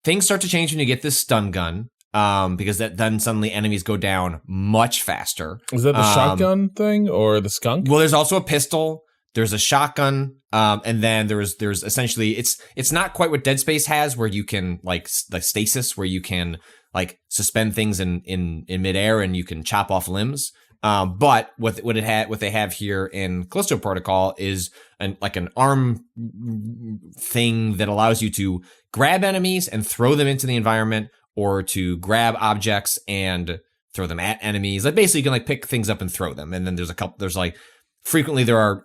things start to change when you get this stun gun, because then suddenly enemies go down much faster. Is that the shotgun thing or the skunk? Well, there's also a pistol. There's a shotgun, and then there's essentially it's not quite what Dead Space has, where you can like stasis, where you can like suspend things in midair and you can chop off limbs. But what they have here in Calisto Protocol is an arm thing that allows you to grab enemies and throw them into the environment, or to grab objects and throw them at enemies. Like basically you can like pick things up and throw them. And then frequently there are,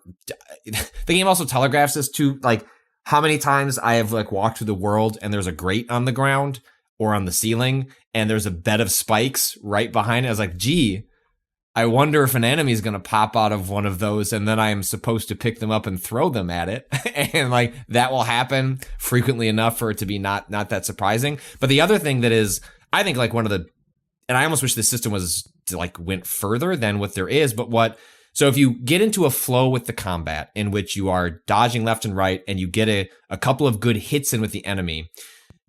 the game also telegraphs this to like how many times I have like walked through the world and there's a grate on the ground or on the ceiling and there's a bed of spikes right behind it. I was like, gee, I wonder if an enemy is going to pop out of one of those, and then I am supposed to pick them up and throw them at it. And like that will happen frequently enough for it to be not that surprising. But the other thing that is, I think like and I almost wish the system went further than what there is, so if you get into a flow with the combat in which you are dodging left and right and you get a couple of good hits in with the enemy,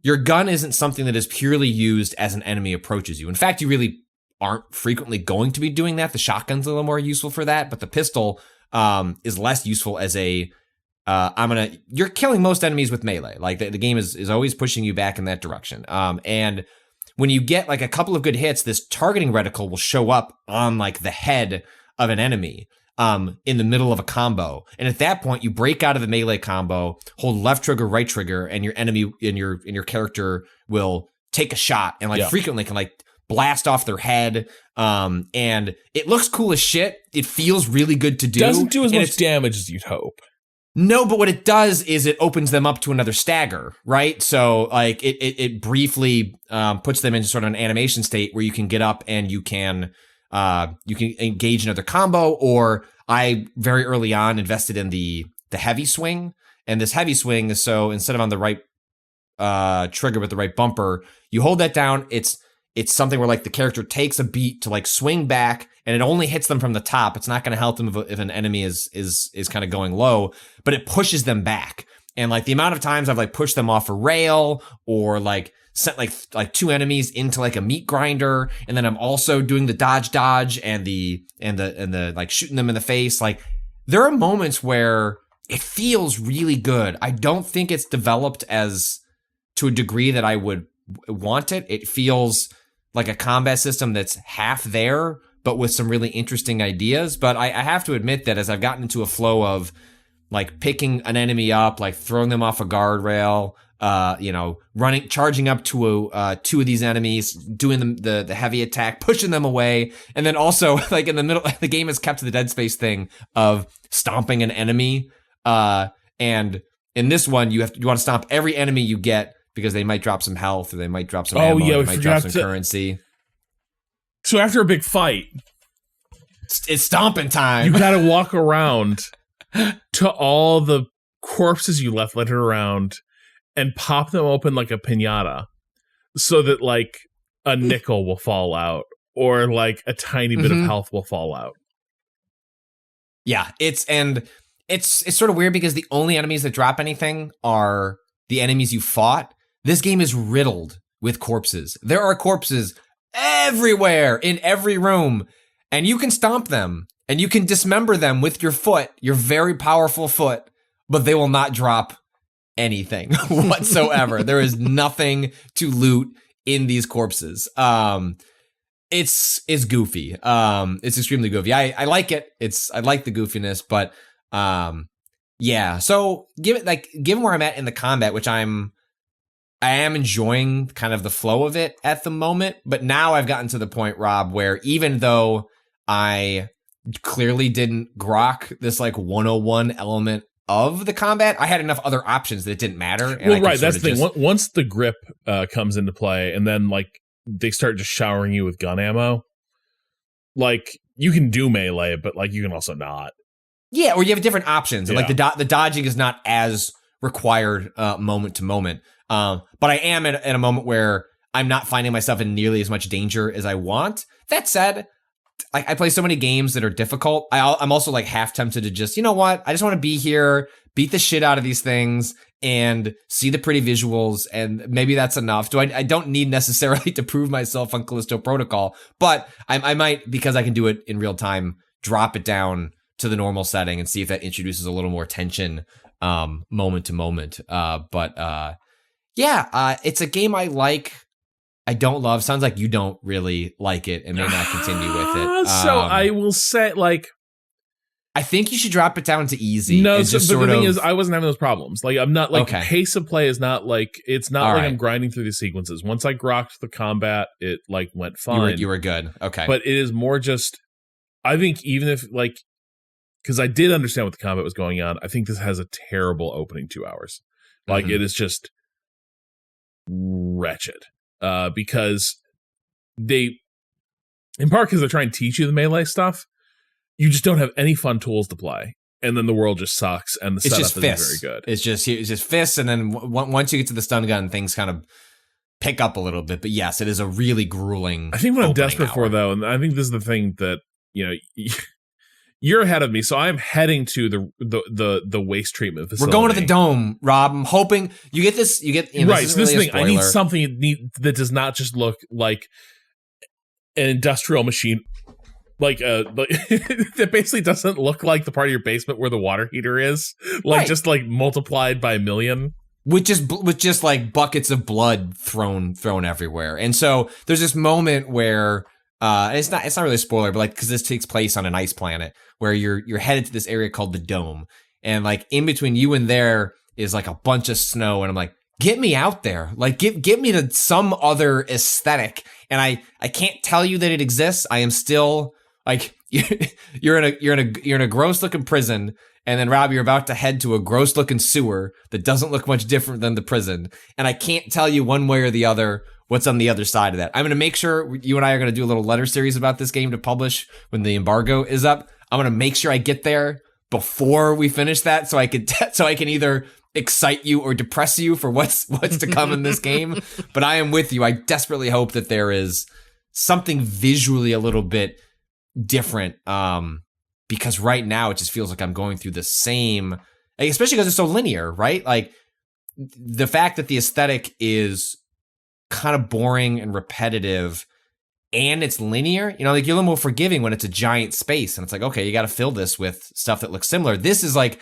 your gun isn't something that is purely used as an enemy approaches you. In fact, you really aren't frequently going to be doing that. The shotgun's a little more useful for that, but the pistol is less useful as you're killing most enemies with melee. Like the game is always pushing you back in that direction. And when you get like a couple of good hits, this targeting reticle will show up on like the head of an enemy in the middle of a combo. And at that point, you break out of the melee combo, hold left trigger, right trigger, and your enemy in your character will take a shot and like frequently can like blast off their head. And it looks cool as shit. It feels really good to do. Doesn't do as much damage as you'd hope. No, but what it does is it opens them up to another stagger, right? So like it briefly puts them into sort of an animation state where you can get up and you can engage another combo. Or I very early on invested in the heavy swing, and this heavy swing is so instead of on the right trigger with the right bumper, you hold that down. It's something where like the character takes a beat to like swing back, and it only hits them from the top. It's not going to help them if an enemy is kind of going low, but it pushes them back. And like the amount of times I've like pushed them off a rail or like sent like two enemies into like a meat grinder, and then I'm also doing the dodge and the like shooting them in the face. Like there are moments where it feels really good. I don't think it's developed as to a degree that I would want it. It feels like a combat system that's half there, but with some really interesting ideas. But I have to admit that as I've gotten into a flow of like picking an enemy up, like throwing them off a guardrail, charging up to two of these enemies, doing the heavy attack, pushing them away, and then also like in the middle, the game has kept to the Dead Space thing of stomping an enemy. And in this one, you want to stomp every enemy you get, because they might drop some health or they might drop some ammo, or they might drop some currency. So after a big fight, it's stomping time. You gotta walk around to all the corpses you left littered around and pop them open like a piñata so that like a nickel will fall out or like a tiny bit of health will fall out. Yeah, it's sort of weird because the only enemies that drop anything are the enemies you fought. This game is riddled with corpses. There are corpses everywhere in every room, and you can stomp them and you can dismember them with your foot, your very powerful foot, but they will not drop anything whatsoever. There is nothing to loot in these corpses. It's goofy. It's extremely goofy. I like it. I like the goofiness, but yeah. So given where I'm at in the combat, which I am enjoying kind of the flow of it at the moment, but now I've gotten to the point, Rob, where even though I clearly didn't grok this like 101 element of the combat, I had enough other options that it didn't matter. And well, right, that's the thing. Once the grip comes into play, and then like they start just showering you with gun ammo, like you can do melee, but like you can also not. Yeah, or you have different options, and like the dodging is not as required moment to moment. But I am at a moment where I'm not finding myself in nearly as much danger as I want. That said, I play so many games that are difficult. I'm also like half tempted to just, you know what? I just want to be here, beat the shit out of these things, and see the pretty visuals, and maybe that's enough. I don't need necessarily to prove myself on Callisto Protocol, but I might, because I can do it in real time, drop it down to the normal setting and see if that introduces a little more tension moment to moment. Yeah, it's a game I like. I don't love. Sounds like you don't really like it and may not continue with it. So I will say, like, I think you should drop it down to easy. No, but the thing is, I wasn't having those problems. Like, I'm not like pace of play is not like it's not all like I'm grinding through the sequences. Once I grokked the combat, it like went fine. You were good. Okay, but it is more just. I think even if like, because I did understand what the combat was going on, I think this has a terrible opening 2 hours. Like it is just wretched. Because they, in part because they're trying to teach you the melee stuff, you just don't have any fun tools to play, and then the world just sucks, and the setup isn't very good. It's just fists, and then once you get to the stun gun, things kind of pick up a little bit. But yes, it is a really grueling. I think what I'm desperate for, though, and I think this is the thing that you're ahead of me, so I'm heading to the waste treatment facility. We're going to the dome, Rob. I'm hoping you get this. You get right. So this thing, I need something that does not just look like an industrial machine, like that basically doesn't look like the part of your basement where the water heater is, like just like multiplied by a million. With just like buckets of blood thrown everywhere. And so there's this moment where. It's not really a spoiler, but like, because this takes place on an ice planet where you're headed to this area called the Dome, and like in between you and there is like a bunch of snow, and I'm like, get me out there. Like, get me to some other aesthetic. And I can't tell you that it exists. I am still like, you're in a gross looking prison. And then, Rob, you're about to head to a gross looking sewer that doesn't look much different than the prison. And I can't tell you one way or the other what's on the other side of that. I'm going to make sure you and I are going to do a little letter series about this game to publish when the embargo is up. I'm going to make sure I get there before we finish that so I can either excite you or depress you for what's to come in this game. But I am with you. I desperately hope that there is something visually a little bit different. Because right now it just feels like I'm going through the same, especially because it's so linear, right? Like the fact that the aesthetic is kind of boring and repetitive and it's linear, like you're a little more forgiving when it's a giant space and it's like, okay, you got to fill this with stuff that looks similar. This is like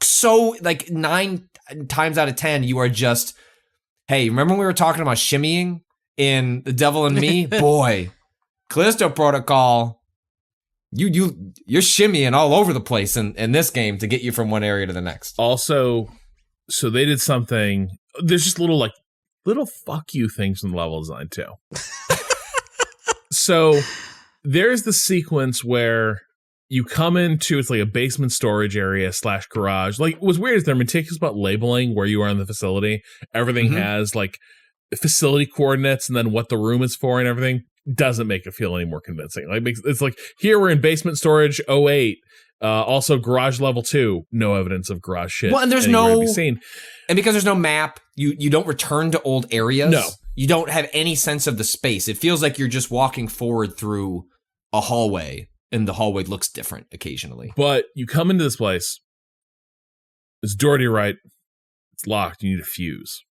so like 9 times out of 10, you are just, hey, remember when we were talking about shimmying in The Devil and Me? Boy, Calisto Protocol. You're shimmying all over the place in this game to get you from one area to the next. Also, so they did something. There's just little fuck you things in the level design too. So there's the sequence where you come into, it's like a basement storage area / garage. Like, what's weird is they're meticulous about labeling where you are in the facility. Everything has like facility coordinates and then what the room is for and everything. Doesn't make it feel any more convincing. Like, it's like, here we're in basement storage 08. Also garage level 2. No evidence of garage shit. Well, and there's no, and because there's no map, you don't return to old areas. No. You don't have any sense of the space. It feels like you're just walking forward through a hallway, and the hallway looks different occasionally. But you come into this place, there's a door to your right, it's locked, you need a fuse.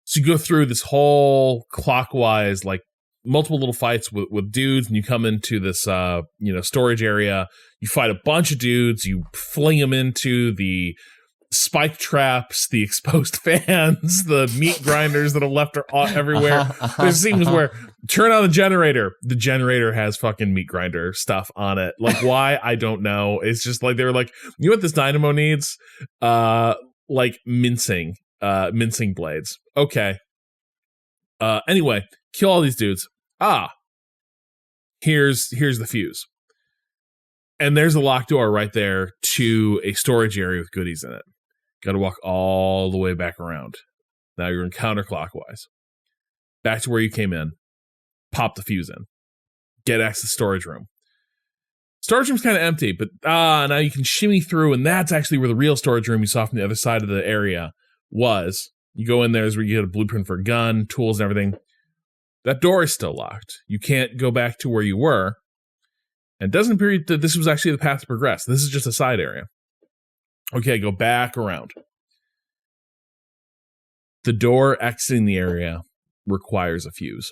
So you go through this whole clockwise, like, multiple little fights with dudes, and you come into this storage area, you fight a bunch of dudes, you fling them into the spike traps, the exposed fans, the meat grinders that are left everywhere. There's scenes where turn on the generator has fucking meat grinder stuff on it. Like, why? I don't know. It's just like, they were like, you know what this dynamo needs? Like mincing blades. Okay. Anyway, kill all these dudes. Here's the fuse. And there's a locked door right there to a storage area with goodies in it. Got to walk all the way back around. Now you're in counterclockwise. Back to where you came in. Pop the fuse in. Get access to the storage room. Storage room's kind of empty, but now you can shimmy through, and that's actually where the real storage room you saw from the other side of the area was. You go in there, is where you get a blueprint for a gun, tools, and everything. That door is still locked. You can't go back to where you were. And it doesn't appear that this was actually the path to progress. This is just a side area. Okay, go back around. The door exiting the area requires a fuse.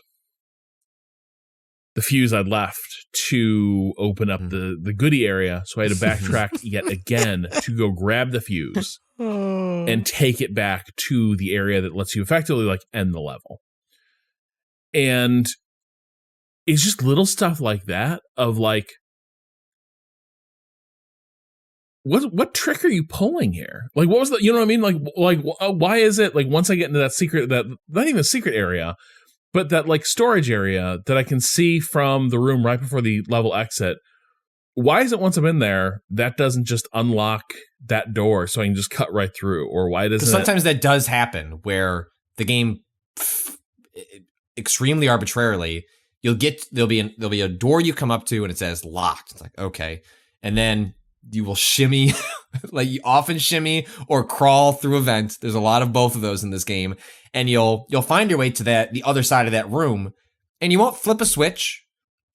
The fuse I'd left to open up the goodie area, so I had to backtrack yet again to go grab the fuse and take it back to the area that lets you effectively like end the level. And it's just little stuff like that of like, what trick are you pulling here? Like, what was the, you know what I mean? Like why is it like once I get into that secret, that not even a secret area, but that like storage area that I can see from the room right before the level exit, why is it once I'm in there, that doesn't just unlock that door so I can just cut right through? Or why doesn't sometimes that does happen where the game extremely arbitrarily, there'll be a door you come up to and it says locked. It's like, okay. And then you will shimmy, like you often shimmy or crawl through a vent. There's a lot of both of those in this game. And you'll find your way to the other side of that room, and you won't flip a switch.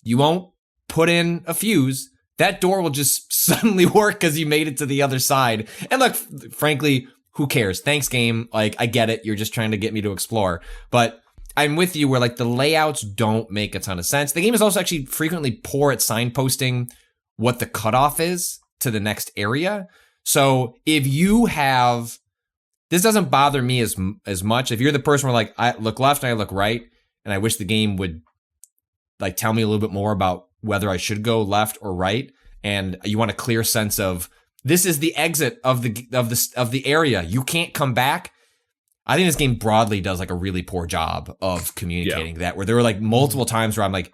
You won't put in a fuse. That door will just suddenly work because you made it to the other side. And look, frankly, who cares? Thanks, game. Like, I get it. You're just trying to get me to explore. But I'm with you where like the layouts don't make a ton of sense. The game is also actually frequently poor at signposting what the cutoff is to the next area. So if you have, this doesn't bother me as much. If you're the person where like, I look left and I look right, and I wish the game would like tell me a little bit more about whether I should go left or right, and you want a clear sense of this is the exit of the area. You can't come back. I think this game broadly does like a really poor job of communicating that, where there were like multiple times where I'm like,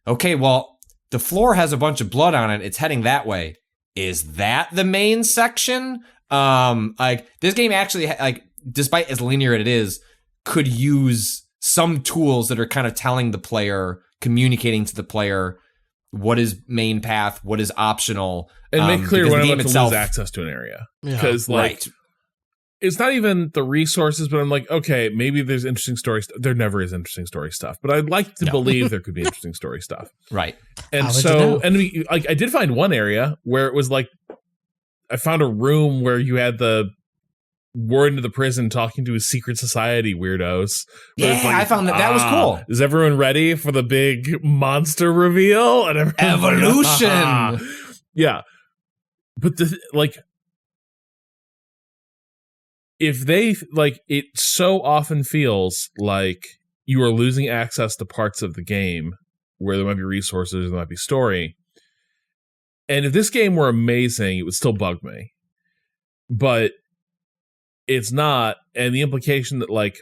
okay, well, the floor has a bunch of blood on it. It's heading that way. Is that the main section? Like this game actually, like, despite as linear it is, could use some tools that are kind of telling the player, communicating to the player what is main path, what is optional, and make clear when I'm about to lose itself, access to an area. Because like, right. It's not even the resources, but I'm like, okay, maybe there's interesting story stuff. There never is interesting story stuff, but I'd like to believe there could be interesting story stuff. Right. And so, and I did find one area where it was like, I found a room where you had the warden of the prison talking to his secret society weirdos. Yeah, like, I found that was cool. Is everyone ready for the big monster reveal? And evolution. Like, yeah. But if they, like, it so often feels like you are losing access to parts of the game where there might be resources, there might be story. And if this game were amazing, it would still bug me. But it's not, and the implication that, like,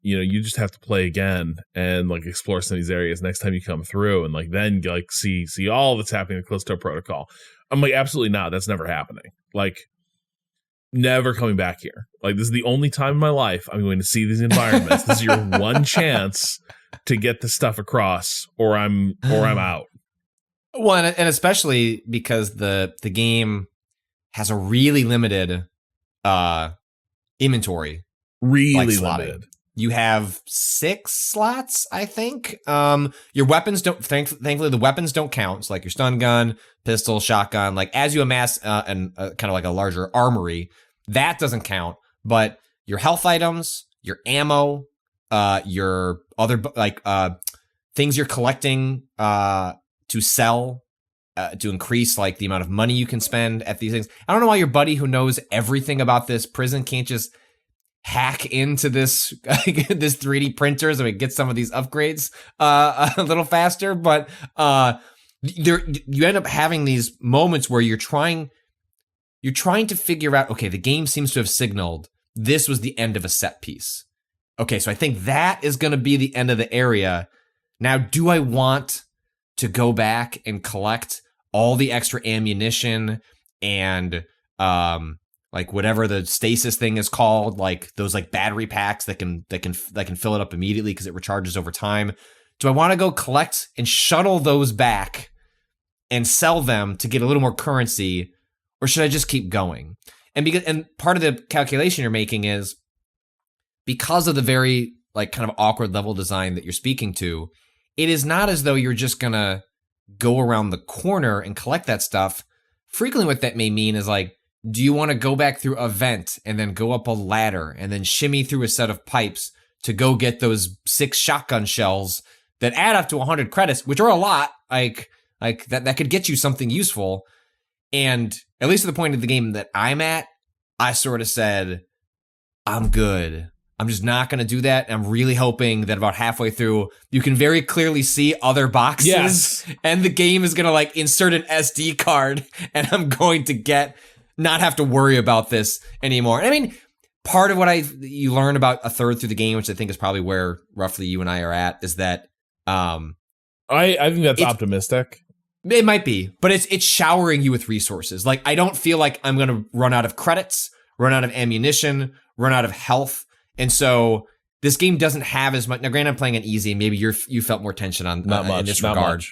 you know, you just have to play again and, like, explore some of these areas next time you come through and, like, then, like, see all that's happening in Calisto Protocol. I'm like, absolutely not. That's never happening. Like, never coming back here. Like, this is the only time in my life I'm going to see these environments. This is your one chance to get this stuff across, or I'm out. Well, and especially because the game has a really limited inventory. Really limited. You have 6 slots, I think. Your weapons don't. Thankfully, the weapons don't count. So, like your stun gun, pistol, shotgun. Like as you amass kind of like a larger armory, that doesn't count. But your health items, your ammo, your other like things you're collecting to sell. To increase like the amount of money you can spend at these things. I don't know why your buddy who knows everything about this prison can't just hack into this this 3D printer so it gets some of these upgrades a little faster. But you end up having these moments where you're trying to figure out, okay, the game seems to have signaled this was the end of a set piece. Okay, so I think that is going to be the end of the area. Now, do I want to go back and collect all the extra ammunition and like whatever the stasis thing is called, like those like battery packs that can fill it up immediately because it recharges over time? Do I want to go collect and shuttle those back and sell them to get a little more currency, or should I just keep going? And part of the calculation you're making is because of the very like kind of awkward level design that you're speaking to, it is not as though you're just gonna go around the corner and collect that stuff. Frequently what that may mean is like, do you want to go back through a vent and then go up a ladder and then shimmy through a set of pipes to go get those 6 shotgun shells that add up to 100 credits, which are a lot, like that could get you something useful. And at least at the point of the game that I'm at, I sort of said, I'm good. I'm just not going to do that. I'm really hoping that about halfway through, you can very clearly see other boxes, and the game is going to like insert an SD card, and I'm going to not have to worry about this anymore. I mean, part of what you learn about a third through the game, which I think is probably where roughly you and I are at, is that I think that's optimistic. It might be, but it's showering you with resources. Like, I don't feel like I'm going to run out of credits, run out of ammunition, run out of health. And so this game doesn't have as much. Now, granted, I'm playing it easy. Maybe you felt more tension on in this regard.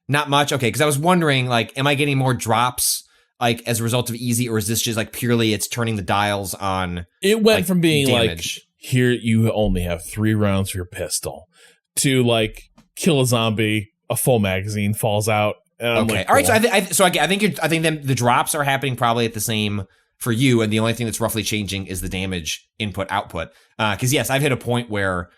Not much. Okay, because I was wondering, like, am I getting more drops like as a result of easy, or is this just like purely it's turning the dials on? It went from being damage. Like, here you only have 3 rounds for your pistol, to like kill a zombie, a full magazine falls out. Okay, like, all right. So I think the drops are happening probably at the same for you, and the only thing that's roughly changing is the damage input output. Because yes, I've hit a point where,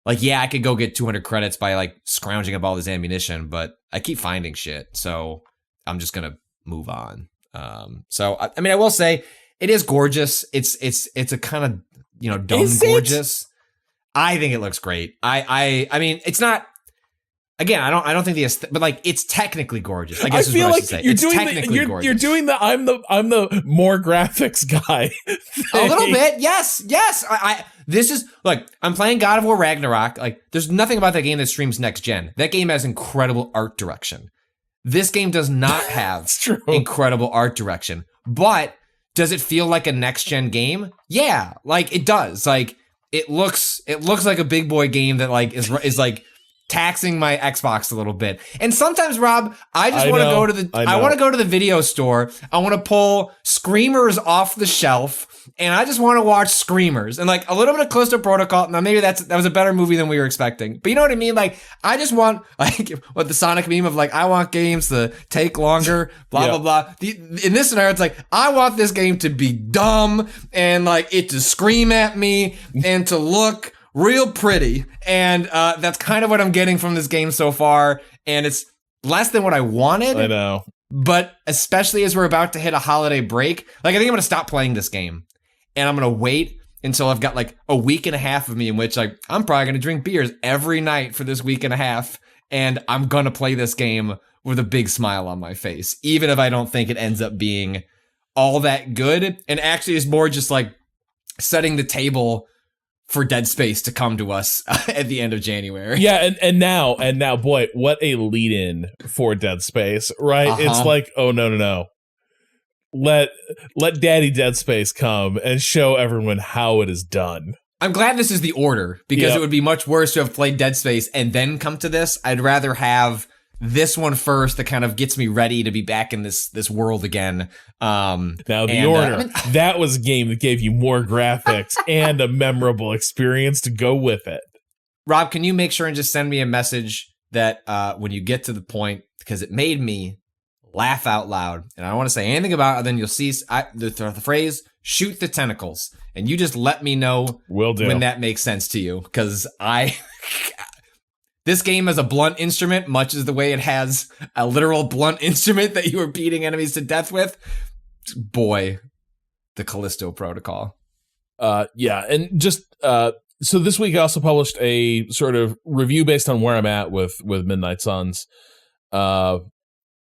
like, yeah, I could go get 200 credits by like scrounging up all this ammunition, but I keep finding shit, so I'm just gonna move on. So I mean, I will say it is gorgeous. It's a kind of, you know, dumb gorgeous. I think it looks great. I mean, it's not. Again, I don't think but like it's technically gorgeous. I guess I feel is what like I should say. you're It's doing technically gorgeous. you're doing the I'm the more graphics guy. A little bit, yes. This is like I'm playing God of War Ragnarok. Like, there's nothing about that game that streams next gen. That game has incredible art direction. This game does not have incredible art direction, but does it feel like a next gen game? Yeah, like it does. Like it looks like a big boy game that like is like taxing my Xbox a little bit. And sometimes, Rob, I just want to go to the video store. I want to pull Screamers off the shelf, and I just want to watch Screamers and like a little bit of Calisto Protocol. Now maybe that was a better movie than we were expecting, but you know what I mean? Like I just want like what the Sonic meme of like I want games to take longer, blah blah blah. In this scenario, it's like I want this game to be dumb and like it to scream at me and to look real pretty, and that's kind of what I'm getting from this game so far, and it's less than what I wanted. I know. But especially as we're about to hit a holiday break, like I think I'm going to stop playing this game, and I'm going to wait until I've got like a week and a half of me in which like I'm probably going to drink beers every night for this week and a half, and I'm going to play this game with a big smile on my face, even if I don't think it ends up being all that good, and actually is more just like setting the table for Dead Space to come to us at the end of January. Yeah, and now, boy, what a lead-in for Dead Space, right? It's like, oh no. Let Daddy Dead Space come and show everyone how it is done. I'm glad this is the order, because it would be much worse to have played Dead Space and then come to this. I'd rather have this one first that kind of gets me ready to be back in this world again. Now the order, that was a game that gave you more graphics and a memorable experience to go with it. Rob, can you make sure and just send me a message that when you get to the point, because it made me laugh out loud, and I don't want to say anything about it, then you'll see the phrase shoot the tentacles, and you just let me know when that makes sense to you, because this game has a blunt instrument, much as the way it has a literal blunt instrument that you are beating enemies to death with. Boy, the Calisto Protocol. Yeah, and just so this week I also published a sort of review based on where I'm at with Midnight Suns.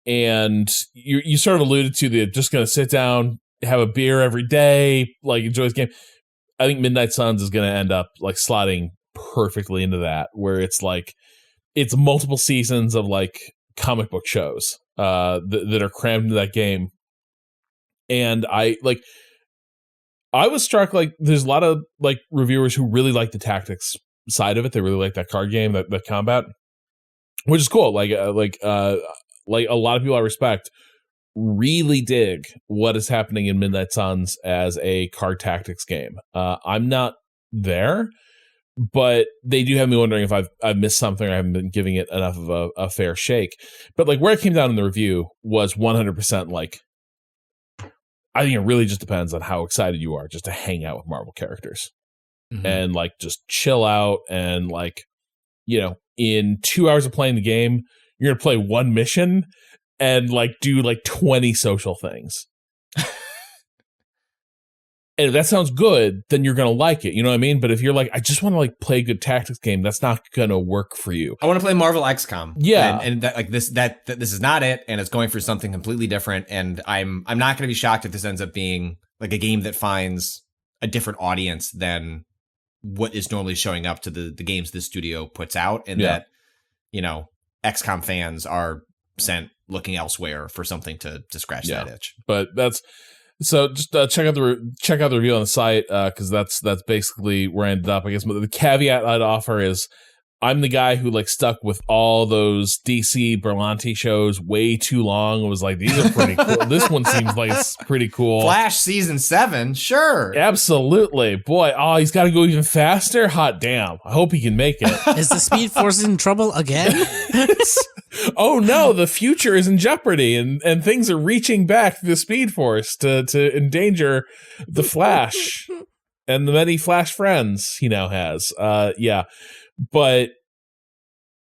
And you sort of alluded to the just going to sit down, have a beer every day, like enjoy this game. I think Midnight Suns is going to end up like slotting perfectly into that, where it's like it's multiple seasons of like comic book shows that are crammed into that game. And I was struck, like there's a lot of like reviewers who really like the tactics side of it. They really like that card game, that combat, which is cool. Like a lot of people I respect really dig what is happening in Midnight Suns as a card tactics game. I'm not there, but they do have me wondering if I've missed something or I haven't been giving it enough of a fair shake. But like where it came down in the review was 100% like, I think it really just depends on how excited you are just to hang out with Marvel characters and like just chill out, and like, you know, in 2 hours of playing the game, you're going to play one mission and like do like 20 social things. And if that sounds good, then you're going to like it. You know what I mean? But if you're like, I just want to like play a good tactics game, that's not going to work for you. I want to play Marvel XCOM. Yeah. And that like this is not it. And it's going for something completely different. And I'm not going to be shocked if this ends up being like a game that finds a different audience than what is normally showing up to the games this studio puts out. And that, you know, XCOM fans are sent looking elsewhere for something to scratch that itch. But that's... So just check out the review on the site, because that's basically where I ended up. I guess the caveat I'd offer is I'm the guy who like stuck with all those DC Berlanti shows way too long. It was like, these are pretty cool. This one seems like it's pretty cool. Flash season 7, sure, absolutely, boy. Oh, he's got to go even faster. Hot damn! I hope he can make it. Is the Speed Force in trouble again? Oh no, the future is in jeopardy, and things are reaching back to the Speed Force to endanger the Flash and the many Flash friends he now has. Yeah. But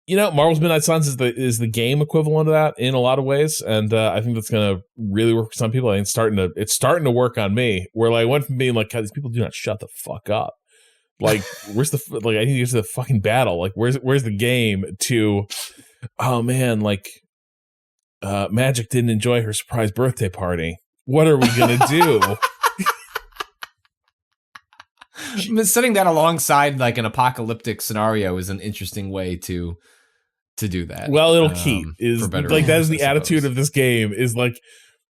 you know, Marvel's Midnight Suns is the game equivalent of that in a lot of ways, and I think that's going to really work for some people. I think it's starting to work on me. Where like I went from being like, God, these people do not shut the fuck up. Like, where's I need to get to the fucking battle. Like, where's the game? To Oh man, like Magic didn't enjoy her surprise birthday party. What are we gonna do? Setting that alongside like an apocalyptic scenario is an interesting way to do that. Well, it'll keep is like reasons, that is the attitude of this game is like,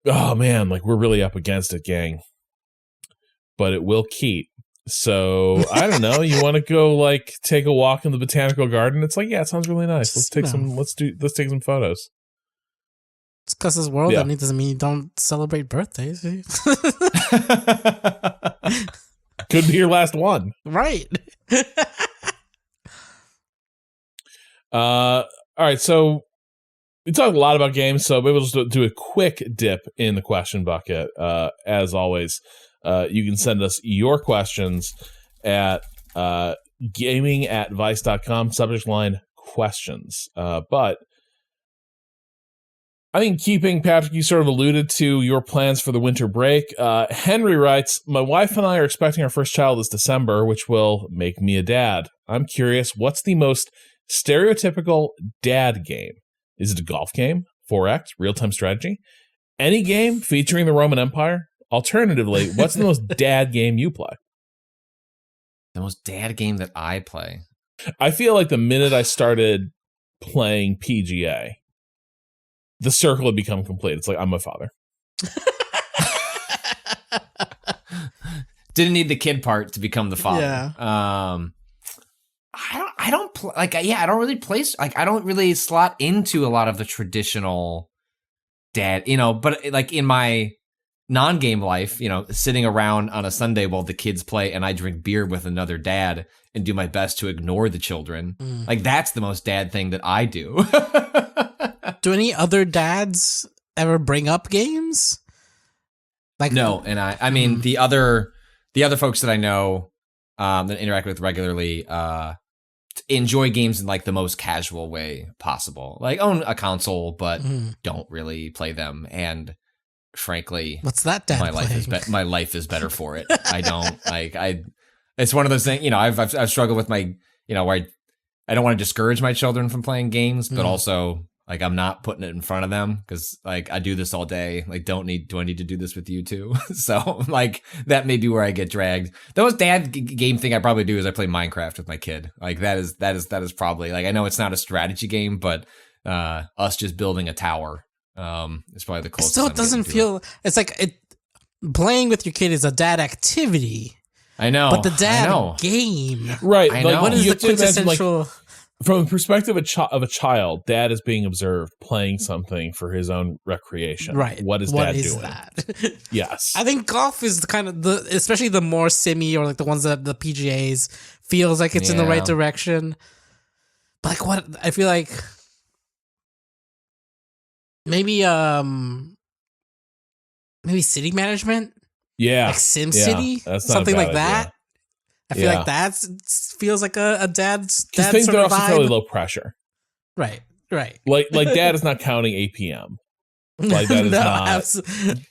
oh man, like we're really up against it, gang. But it will keep. So I don't know. You want to go like take a walk in the botanical garden? It's like, yeah, it sounds really nice. Let's take some photos. It's because this world doesn't mean you don't celebrate birthdays. Could be your last one. Right. All right, so we talked a lot about games, so maybe we'll just do a quick dip in the question bucket. As always, you can send us your questions at gaming@vice.com, subject line questions. But I think keeping, Patrick, you sort of alluded to your plans for the winter break. Henry writes, my wife and I are expecting our first child this December, which will make me a dad. I'm curious, what's the most stereotypical dad game? Is it a golf game, 4X, real-time strategy? Any game featuring the Roman Empire? Alternatively, what's the most dad game you play? The most dad game that I play? I feel like the minute I started playing PGA, the circle had become complete. It's like, I'm a father. Didn't need the kid part to become the father. Yeah. I don't play, like, yeah, I don't really play, like, I don't really slot into a lot of the traditional dad, but like in my non-game life, sitting around on a Sunday while the kids play and I drink beer with another dad and do my best to ignore the children. Like, that's the most dad thing that I do. Do any other dads ever bring up games? Like, no, and I mean the other folks that I know that interact with regularly enjoy games in like the most casual way possible. Like own a console, but don't really play them. And frankly, what's that dad my life is better for it. I don't like it's one of those things, I've struggled with my, where I don't want to discourage my children from playing games, but also like I'm not putting it in front of them because like I do this all day. Like, do I need to do this with you too? So like that may be where I get dragged. The most dad game thing I probably do is I play Minecraft with my kid. Like that is probably, like, I know it's not a strategy game, but us just building a tower is probably the closest. Still, it doesn't feel. It's like playing with your kid is a dad activity. I know, but the dad game, right? I like, know. what is the the quintessential? quintessential? From the perspective of a child, dad is being observed playing something for his own recreation. Right. What is dad doing? That? Yes. I think golf is the kind of especially the more simmy or like the ones that the PGAs feels like it's in the right direction. But like what I feel like maybe city management. Yeah. Like SimCity. That's not something like idea. that. I feel like that feels like a dad's things sort are of also vibe. fairly low pressure. Right. Like dad is not counting APM. Like that is not.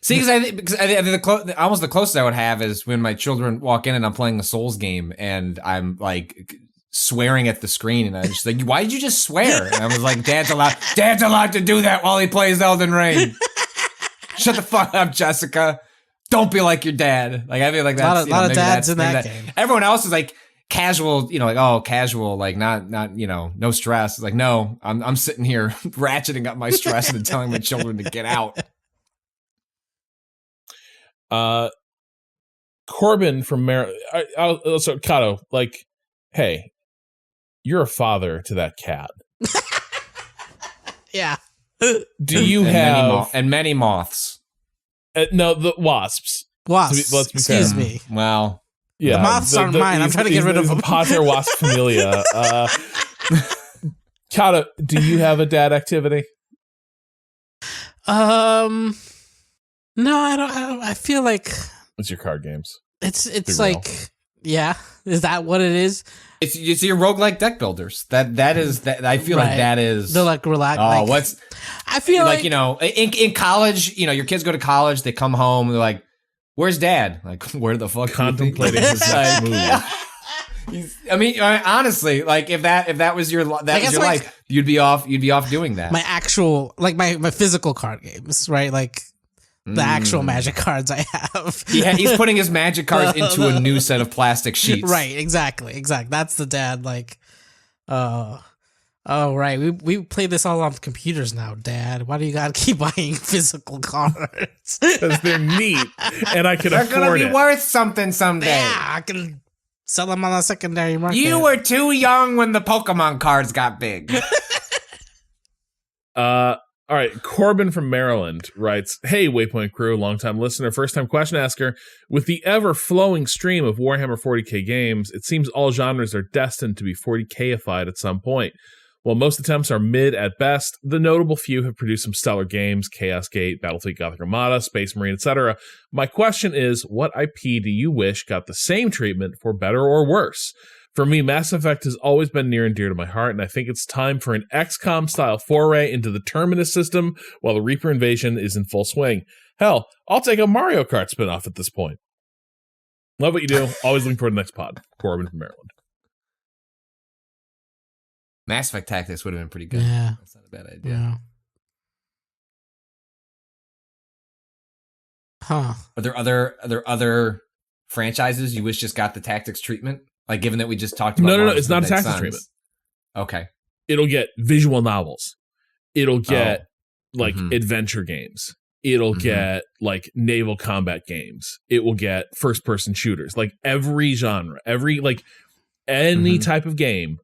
See, because I think almost the closest I would have is when my children walk in and I'm playing a Souls game and I'm like swearing at the screen and I'm just like, why did you just swear? And I was like, Dad's allowed to do that while he plays Elden Ring. Shut the fuck up, Jessica. Don't be like your dad. Like, I feel like that's a lot of dads in that game. Everyone else is like casual, casual, like not, no stress. It's like, no, I'm sitting here ratcheting up my stress and telling my children to get out. Corbin from Maryland. So Cado, like, hey, you're a father to that cat. Yeah. Do you have many moths? No, the wasps. Wasps. Let's be Excuse fair. me. Well, yeah, the moths aren't mine. I'm trying to get rid of them. Pater wasp familia. Cado, do you have a dad activity? No, I don't. I feel like It's your card games. It's like, yeah. Is that what it is? It's your roguelike deck builders. That is that. I feel like that is. They're like relax. Oh, what's? I feel like in college, your kids go to college, they come home, they're like, "Where's dad?" Like, where the fuck? Contemplating his next move. I mean, honestly, like if that was your life, You'd be off doing that. My actual, like my physical card games, right? Like the actual Magic cards I have. He's putting his Magic cards into a new set of plastic sheets. Right, exactly. That's the dad, like, oh, right. We play this all on computers now, Dad. Why do you gotta keep buying physical cards? Because they're neat, and I can afford it. They're gonna be worth something someday. Yeah, I can sell them on the secondary market. You were too young when the Pokemon cards got big. All right, Corbin from Maryland writes, "Hey, Waypoint crew, longtime listener, first-time question asker. With the ever-flowing stream of Warhammer 40k games, it seems all genres are destined to be 40k-ified at some point. While most attempts are mid at best, the notable few have produced some stellar games, Chaos Gate, Battlefleet Gothic Armada, Space Marine, etc. My question is, what IP do you wish got the same treatment, for better or worse? For me, Mass Effect has always been near and dear to my heart, and I think it's time for an XCOM-style foray into the Terminus system while the Reaper invasion is in full swing. Hell, I'll take a Mario Kart spin-off at this point. Love what you do. Always looking forward to the next pod." Corbin from Maryland. Mass Effect Tactics would have been pretty good. Yeah. That's not a bad idea. Yeah. Huh. Are there other franchises you wish just got the Tactics treatment? Like, given that we just talked about... No, it's not a Tactics treatment. Okay. It'll get visual novels. It'll get, adventure games. It'll get, like, naval combat games. It will get first-person shooters. Like, every genre, any type of game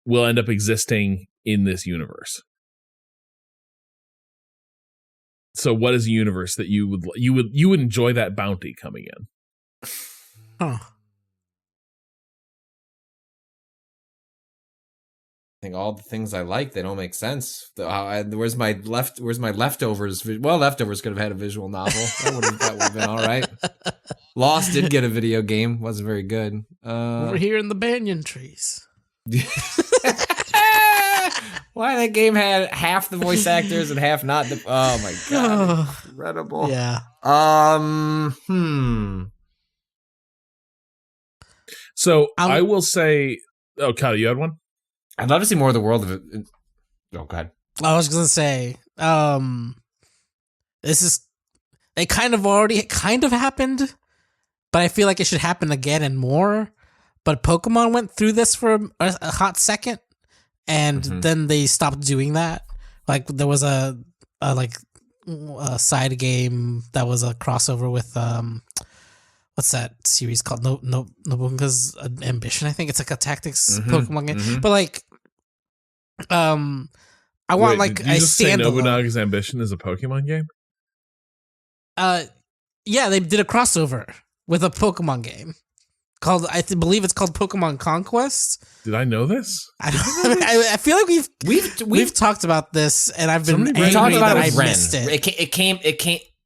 will end up existing in this universe. So what is a universe that you would enjoy that bounty coming in? Huh. I think all the things I like, they don't make sense. Where's my leftovers? Well, Leftovers could have had a visual novel. That would have been all right. Lost did get a video game. Wasn't very good. Over here in the banyan trees. Why that game had half the voice actors and half not? Oh my god, incredible. Yeah. So I will say, Cado, you had one? I'd love to see more of the world of it. Oh, go ahead. I was gonna say, it kind of happened, but I feel like it should happen again and more. But Pokemon went through this for a hot second, and then they stopped doing that. Like, there was a side game that was a crossover with what's that series called? Nobunaga's Ambition. I think it's like a tactics Pokemon game. But like, I want like did you just say standalone. Nobunaga's Ambition is a Pokemon game? Yeah, they did a crossover with a Pokemon game called, I believe it's called Pokemon Conquest. Did I know this? I feel like we've talked about this, and I've been angry that I missed it.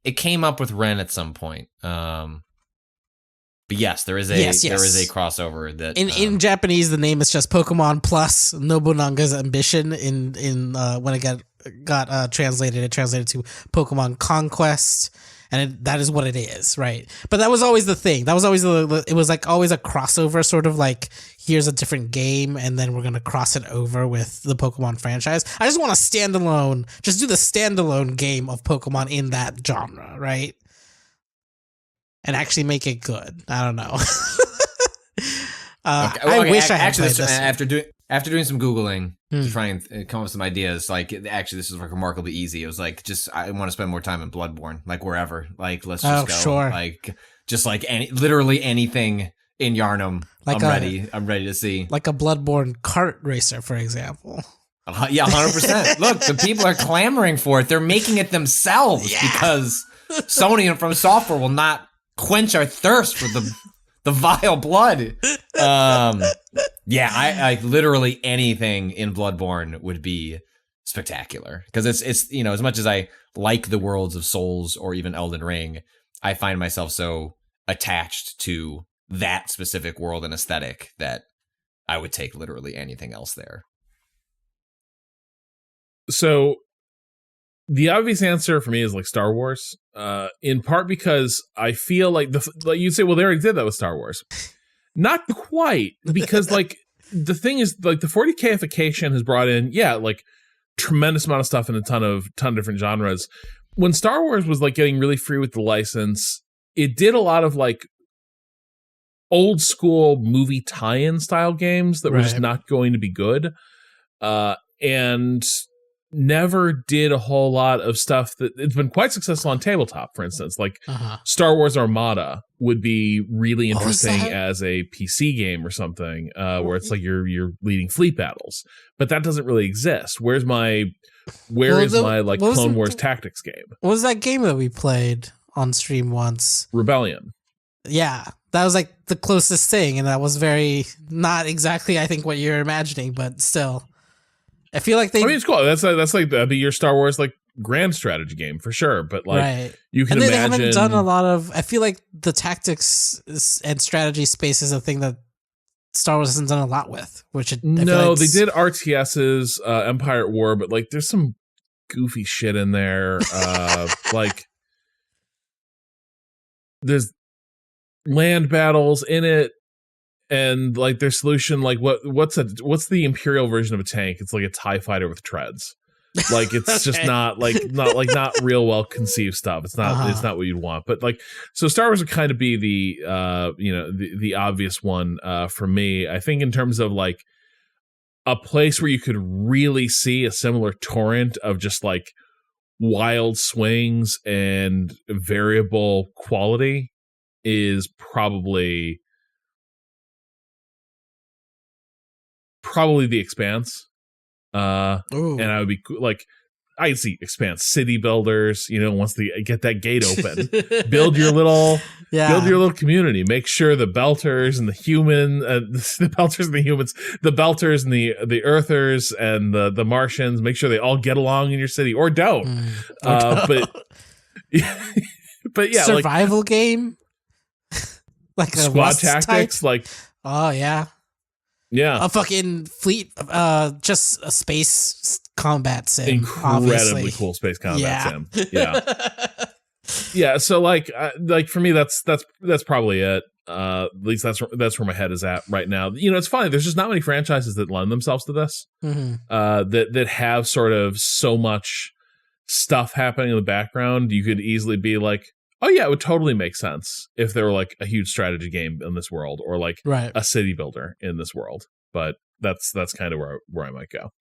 It came up with Ren at some point. But yes, there is a crossover that in Japanese the name is just Pokemon plus Nobunaga's Ambition. In when it got translated, it translated to Pokemon Conquest, and that is what it is, right? But that was always the thing. That was always it was like always a crossover, sort of like, here's a different game, and then we're gonna cross it over with the Pokemon franchise. I just want a standalone, just do the standalone game of Pokemon in that genre, right? And actually make it good. I don't know. I wish I had played this. After doing some Googling to try and come up with some ideas, like, actually this was like remarkably easy. It was like, I want to spend more time in Bloodborne, like wherever, like, let's just go. Sure. Like, just like literally anything in Yharnam, like I'm ready to see. Like a Bloodborne kart racer, for example. Yeah, 100%. Look, the people are clamoring for it. They're making it themselves because Sony and From Software will not quench our thirst for the vile blood. I literally anything in Bloodborne would be spectacular, because it's as much as I like the worlds of Souls or even Elden Ring, I find myself so attached to that specific world and aesthetic that I would take literally anything else there. So the obvious answer for me is like Star Wars, in part because I feel like you'd say, well, they already did that with Star Wars. Not quite, because like the thing is, like, the 40Kification has brought in, like, tremendous amount of stuff in a ton of different genres. When Star Wars was, like, getting really free with the license, it did a lot of, like, old school movie tie-in style games that were just not going to be good. And never did a whole lot of stuff that it's been quite successful on tabletop, for instance. Like Star Wars Armada would be really interesting as a PC game or something, where it's like you're leading fleet battles. But that doesn't really exist. Where is my like Clone Wars tactics game? What was that game that we played on stream once? Rebellion. Yeah. That was like the closest thing, and that was very not exactly I think what you're imagining, but still. I feel like I mean, it's cool. That's like that'd be your Star Wars like grand strategy game for sure. But like you can imagine, they haven't done a lot of. I feel like the tactics and strategy space is a thing that Star Wars hasn't done a lot with. Which they did RTS's Empire at War, but like there's some goofy shit in there. Like there's land battles in it. And like their solution, like what's the Imperial version of a tank? It's like a TIE fighter with treads. Like it's just not real well conceived stuff. It's not what you'd want. But like so Star Wars would kind of be the obvious one for me. I think in terms of like a place where you could really see a similar torrent of just like wild swings and variable quality is probably The Expanse. And I would be like, I see Expanse city builders, once they get that gate open, build your little community, make sure the belters and the belters and the earthers and the Martians, make sure they all get along in your city or don't. But yeah, survival game, like a squad tactics, type? Yeah, a fucking fleet, just a space combat sim. Incredibly obviously. Cool space combat sim. Yeah, yeah. So like for me, that's probably it. At least that's where my head is at right now. It's funny. There's just not many franchises that lend themselves to this. That have sort of so much stuff happening in the background. You could easily be like, oh yeah, it would totally make sense if there were like a huge strategy game in this world or like a city builder in this world. But that's kind of where I might go.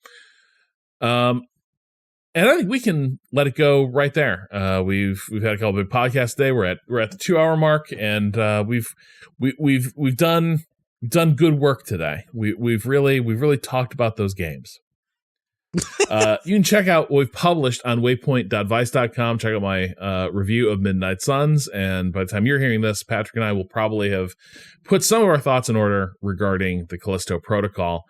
And I think we can let it go right there. We've had a couple of big podcasts today. We're at the 2-hour mark, and we've done good work today. We've really talked about those games. You can check out what we've published on waypoint.vice.com. Check out my review of Midnight Suns, and by the time you're hearing this, Patrick and I will probably have put some of our thoughts in order regarding the Calisto Protocol.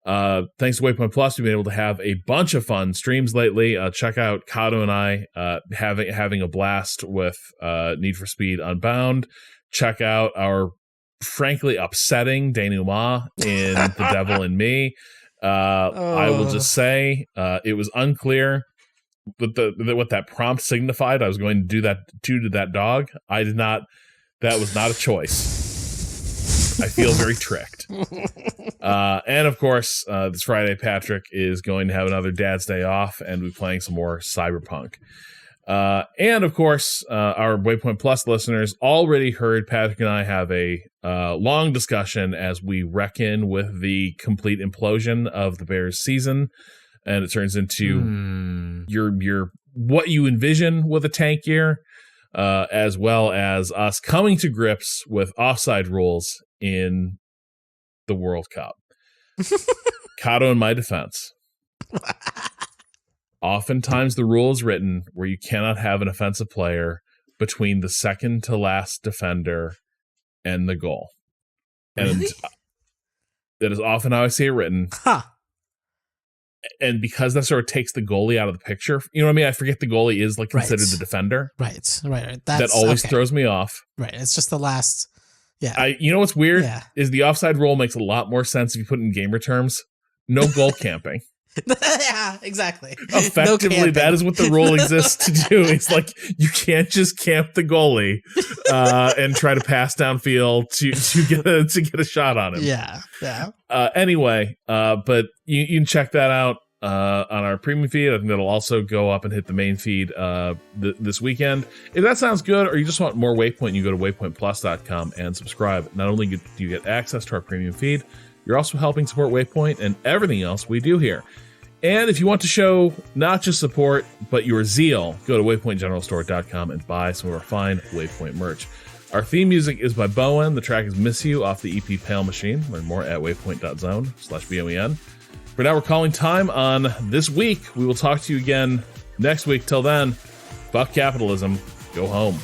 Thanks to Waypoint Plus, we've been able to have a bunch of fun streams lately. Check out Cado and I having a blast with Need for Speed Unbound. Check out our frankly upsetting denouement in The Devil in Me. I will just say it was unclear what that prompt signified. I was going to do that to that dog. I did not. That was not a choice. I feel very tricked. And of course, this Friday, Patrick is going to have another Dad's Day off and be playing some more Cyberpunk. And of course, our Waypoint Plus listeners already heard Patrick and I have a long discussion as we reckon with the complete implosion of the Bears season, and it turns into your what you envision with a tank year, as well as us coming to grips with offside rules in the World Cup. Cado in my defense. Oftentimes the rule is written where you cannot have an offensive player between the second to last defender and the goal. Really? And that is often how I see it written. Huh. And because that sort of takes the goalie out of the picture, you know what I mean? I forget the goalie is like considered the defender. Right. That always throws me off. Right. It's just the last. Yeah. You know what's weird is the offside rule makes a lot more sense if you put it in gamer terms. No goal camping. Yeah, exactly. Effectively, that is what the rule exists to do. It's like you can't just camp the goalie and try to pass downfield to get a shot on him. Yeah. Anyway, but you can check that out on our premium feed. I think that'll also go up and hit the main feed this weekend. If that sounds good, or you just want more Waypoint, you go to waypointplus.com and subscribe. Not only do you get access to our premium feed, you're also helping support Waypoint and everything else we do here. And if you want to show not just support, but your zeal, go to waypointgeneralstore.com and buy some of our fine Waypoint merch. Our theme music is by Bowen. The track is Miss You off the EP Pale Machine. Learn more at waypoint.zone/BOEN. For now, we're calling time on this week. We will talk to you again next week. Till then, fuck capitalism. Go home.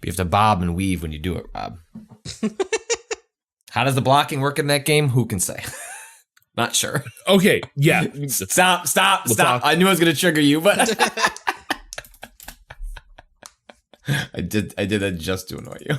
You have to bob and weave when you do it, Rob. How does the blocking work in that game? Who can say? Not sure. Okay, yeah. Stop. We'll talk. I knew I was going to trigger you, but I did that just to annoy you.